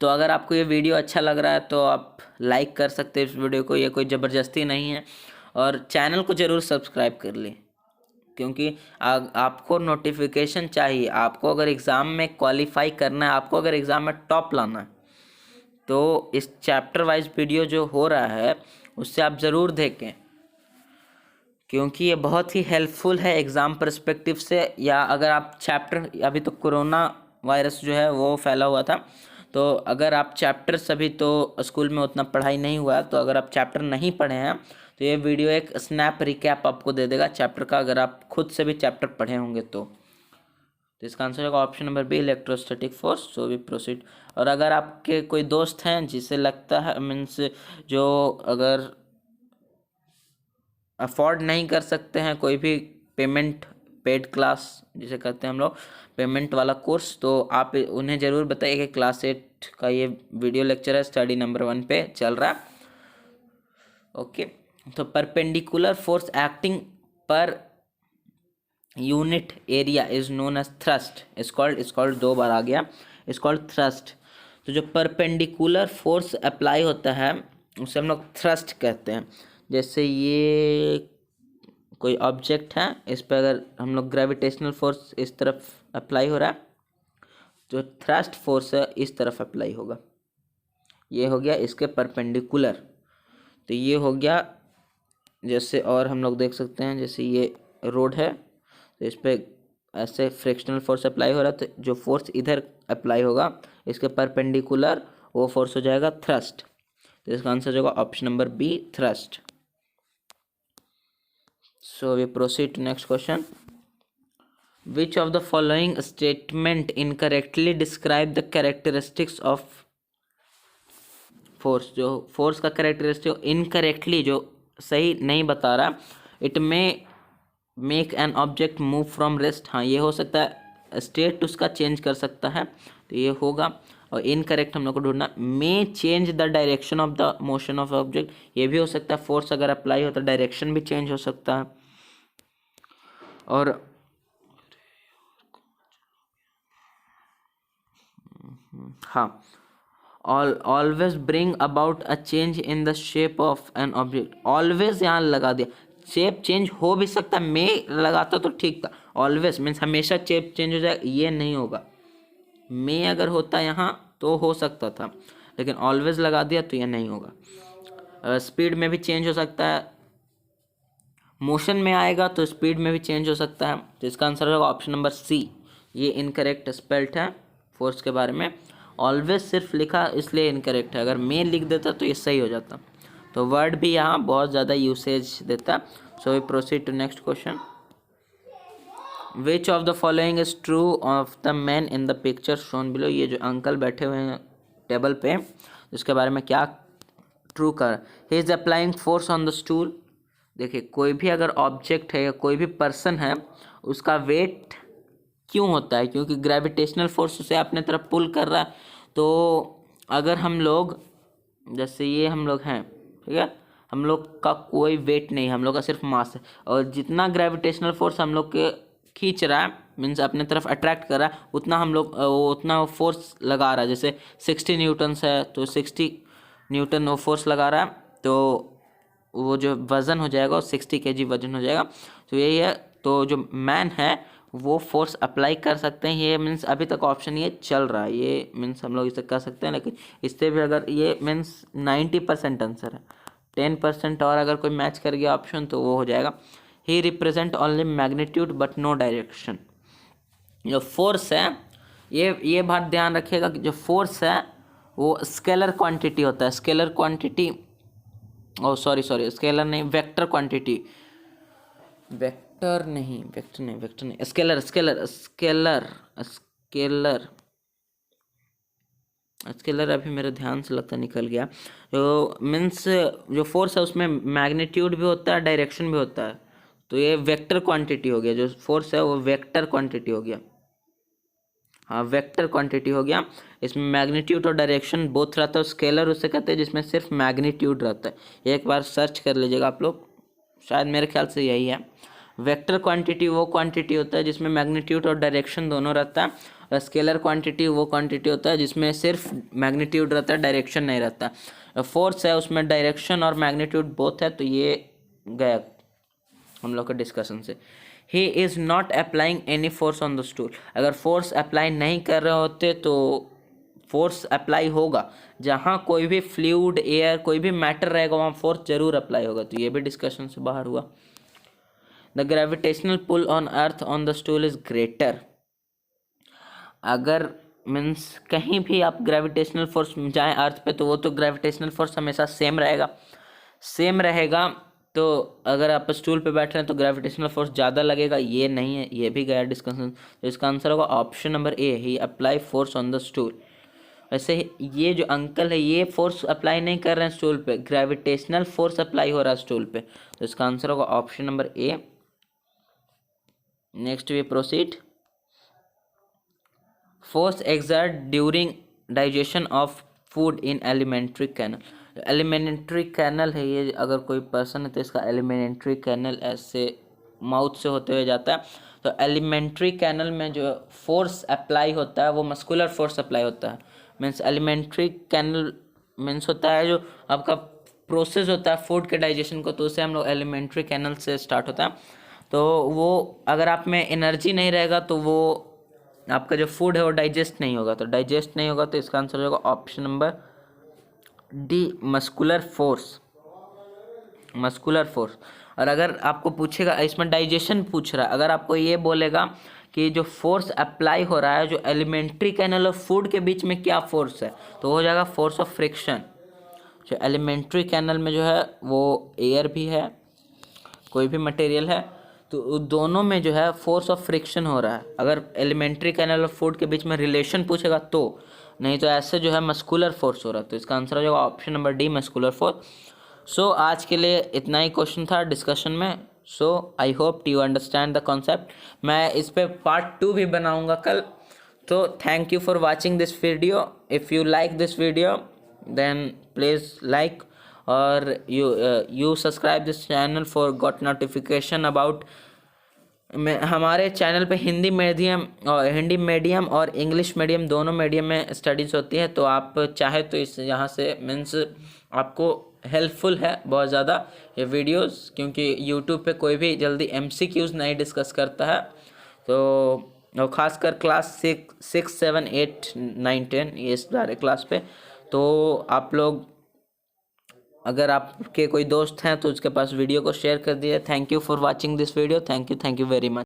तो अगर आपको ये वीडियो अच्छा लग रहा है तो आप लाइक कर सकते हैं इस वीडियो को, ये कोई ज़बरदस्ती नहीं है, और चैनल को ज़रूर सब्सक्राइब कर लें क्योंकि आपको नोटिफिकेशन चाहिए। आपको अगर एग्ज़ाम में क्वालिफाई करना है, आपको अगर एग्ज़ाम में टॉप लाना है, तो इस चैप्टर वाइज वीडियो जो हो रहा है उससे आप ज़रूर देखें क्योंकि ये बहुत ही हेल्पफुल है एग्ज़ाम पर्सपेक्टिव से। या अगर आप चैप्टर, अभी तो कोरोना वायरस जो है वो फैला हुआ था, तो अगर आप चैप्टर सभी तो स्कूल में उतना पढ़ाई नहीं हुआ है, तो अगर आप चैप्टर नहीं पढ़े हैं तो ये वीडियो एक स्नैप रिकैप आपको दे देगा चैप्टर का, अगर आप खुद से भी चैप्टर पढ़े होंगे तो इसका आंसर होगा option number B, electrostatic force. So we proceed. और अगर आपके कोई दोस्त हैं जिसे लगता है मीन्स जो अगर अफोर्ड नहीं कर सकते हैं कोई भी पेमेंट पेड क्लास जिसे कहते हैं हम लोग, पेमेंट वाला कोर्स, तो आप उन्हें ज़रूर बताइए कि क्लास 8 का ये वीडियो लेक्चर है, स्टडी नंबर 1 पे चल रहा है। ओके, तो perpendicular force acting per unit area is known as thrust, is called 2 बार आ गया, इज कॉल्ड थ्रस्ट। तो जो परपेंडिकुलर फोर्स अप्लाई होता है उसे हम लोग थ्रस्ट कहते हैं। जैसे ये कोई ऑब्जेक्ट है, इस पर अगर हम लोग ग्रेविटेशनल फोर्स इस तरफ अप्लाई हो रहा है, जो थ्रस्ट फोर्स है इस तरफ अप्लाई होगा, ये हो गया इसके परपेंडिकुलर। तो ये हो गया, जैसे और हम लोग देख सकते हैं जैसे ये रोड है तो इस पर ऐसे फ्रिक्शनल फोर्स अप्लाई हो रहा है, तो जो फोर्स इधर अप्लाई होगा इसके परपेंडिकुलर वो फोर्स हो जाएगा थ्रस्ट। तो इसका आंसर होगा option number B, thrust. So we proceed to next question. Which of the following statement incorrectly describe the characteristics of force? जो force का characteristic incorrectly जो सही नहीं बता रहा, it may make an object move from rest। हाँ, ये हो सकता है, स्टेट उसका चेंज कर सकता है, तो ये होगा। और इनकरेक्ट हम लोग को ढूंढना, मे change the direction of the motion of object, ये भी हो सकता है, फोर्स अगर अप्लाई हो तो डायरेक्शन भी चेंज हो सकता है। और हाँ, always bring about a change in the shape of an object, always यहाँ लगा दिया, शेप चेंज हो भी सकता है, मे लगाता तो ठीक था, ऑलवेज मीन्स हमेशा शेप चेंज हो जाएगा, ये नहीं होगा। मे अगर होता यहाँ तो हो सकता था, लेकिन ऑलवेज लगा दिया तो ये नहीं होगा। स्पीड में भी चेंज हो सकता है, मोशन में आएगा तो स्पीड में भी चेंज हो सकता है। तो इसका आंसर होगा ऑप्शन नंबर सी। ये इनकरेक्ट स्पेल्ट है फोर्स के बारे में। ऑलवेज सिर्फ लिखा इसलिए इनकरेक्ट है, अगर मेन लिख देता तो ये सही हो जाता। तो वर्ड भी यहाँ बहुत ज़्यादा यूसेज देता। So we proceed to next question. Which of the following is true of the man in the picture shown below. ये जो अंकल बैठे हुए हैं टेबल पे, इसके बारे में क्या ट्रू कर। He is applying force on the stool. देखिए कोई भी अगर ऑब्जेक्ट है या कोई भी पर्सन है, उसका वेट क्यों होता है, क्योंकि ग्रेविटेशनल फोर्स उसे अपने तरफ पुल कर रहा है। तो अगर हम लोग, जैसे ये हम लोग हैं, ठीक है, हम लोग का कोई वेट नहीं, हम लोग का सिर्फ मास है, और जितना ग्रेविटेशनल फोर्स हम लोग के खींच रहा है, मीन्स अपने तरफ अट्रैक्ट कर रहा है, उतना हम लोग उतना फोर्स लगा रहा है। जैसे 60 न्यूटन्स है तो 60 न्यूटन वो फोर्स लगा रहा है, तो वो जो वज़न हो जाएगा वो 60 kg वजन हो जाएगा। तो यही है। तो जो मैन है वो फोर्स अप्लाई कर सकते हैं। ये मीन्स अभी तक ऑप्शन ये चल रहा है, ये मीन्स हम लोग इसे कर सकते हैं, लेकिन इससे भी अगर ये मीन्स 90% आंसर है, 10% और अगर कोई मैच कर गया ऑप्शन तो वो हो जाएगा। He represent only magnitude but no direction. जो फोर्स है, ये बात ध्यान रखिएगा कि जो फोर्स है वो स्केलर क्वांटिटी होता है। स्केलर क्वांटिटी, ओ सॉरी स्केलर नहीं, वेक्टर क्वांटिटी, वेक्टर नहीं, स्केलर अभी मेरे ध्यान से लगता निकल गया। जो मीन्स जो फोर्स है उसमें मैग्नीट्यूड भी होता है, डायरेक्शन भी होता है। तो ये वेक्टर क्वांटिटी हो गया, जो फोर्स है वो वेक्टर क्वांटिटी हो गया। हाँ, वेक्टर क्वांटिटी हो गया। इसमें मैग्नीट्यूड और डायरेक्शन बोथ रहता है। स्केलर उसे कहते हैं जिसमें सिर्फ मैग्नीट्यूड रहता है। एक बार सर्च कर लीजिएगा आप लोग, शायद मेरे ख्याल से यही है। वेक्टर क्वांटिटी वो क्वांटिटी होता है जिसमें मैग्नीट्यूड और डायरेक्शन दोनों रहता है, और स्केलर क्वांटिटी वो क्वांटिटी होता है जिसमें सिर्फ मैग्नीट्यूड रहता है, डायरेक्शन नहीं रहता। फोर्स है उसमें डायरेक्शन और मैग्नीट्यूड बोथ है, तो ये गया हम लोग के डिस्कशन से। He is not applying any force on the stool. अगर फोर्स अप्लाई नहीं कर रहे होते तो फोर्स अप्लाई होगा। जहाँ कोई भी फ्लूइड, एयर, कोई भी मैटर रहेगा वहाँ फोर्स जरूर अप्लाई होगा। तो ये भी डिस्कशन से बाहर हुआ। The gravitational pull on earth on the stool is greater. अगर मीन्स कहीं भी आप ग्रेविटेशनल फोर्स जाएं अर्थ पे, तो वो तो ग्रेविटेशनल फोर्स हमेशा सेम रहेगा। तो अगर आप स्टूल पे बैठ रहे हैं तो ग्रेविटेशनल फोर्स ज़्यादा लगेगा, ये नहीं है, ये भी गया डिस्कशन। तो इसका आंसर होगा option number A, he apply force on the stool. वैसे ये जो अंकल है ये फोर्स अप्लाई नहीं कर रहे हैं स्टूल पे, ग्रेविटेशनल फोर्स अप्लाई हो रहा है स्टूल पे। तो इसका आंसर होगा option number A. Next we proceed. Force exert during digestion of food in alimentary canal. Alimentary canal है ये, अगर कोई पर्सन है तो इसका एलिमेंट्री कैनल ऐसे माउथ से होते हुए जाता है। तो एलिमेंट्री कैनल में जो फोर्स अप्लाई होता है वो मस्कुलर फोर्स अप्लाई होता है। मीन्स एलिमेंट्री कैनल मीन्स होता है जो आपका प्रोसेस होता है फूड के डाइजेशन को, तो उसे हम लोग एलिमेंट्री कैनल से स्टार्ट होता है। तो वो अगर आप में एनर्जी नहीं रहेगा तो वो आपका जो फूड है वो डाइजेस्ट नहीं होगा। तो डाइजेस्ट नहीं होगा तो इसका आंसर होगा option number D, muscular force. और अगर आपको पूछेगा, इसमें डाइजेशन पूछ रहा है, अगर आपको ये बोलेगा कि जो फोर्स अप्लाई हो रहा है जो एलिमेंट्री कैनल और फूड के बीच में क्या फोर्स है, तो हो जाएगा फोर्स ऑफ फ्रिक्शन। जो एलिमेंट्री कैनल में जो है वो एयर भी है, कोई भी मटेरियल है, तो दोनों में जो है फोर्स ऑफ फ्रिक्शन हो रहा है। अगर एलिमेंट्री कैनल और फूड के बीच में रिलेशन पूछेगा तो, नहीं तो ऐसे जो है मस्कुलर फोर्स हो रहा है। तो इसका आंसर हो जाएगा option number D, muscular force. So आज के लिए इतना ही क्वेश्चन था डिस्कशन में। So I hope you understand the concept. मैं इस पे पार्ट 2 भी बनाऊंगा कल। तो thank you for watching this video. If you like this video then please like, और you subscribe this channel for got notification about हमारे चैनल पे हिंदी मीडियम और इंग्लिश मीडियम दोनों मीडियम में स्टडीज़ होती है। तो आप चाहे तो इस यहाँ से मीन्स आपको हेल्पफुल है बहुत ज़्यादा ये वीडियोस, क्योंकि यूट्यूब पे कोई भी जल्दी MCQs नहीं डिस्कस करता है। तो खासकर क्लास 6, 7, 8, 9, 10 ये सारे क्लास पे। तो आप लोग अगर आपके कोई दोस्त हैं तो उसके पास वीडियो को शेयर कर दिए। Thank you for watching this video. Thank you very much.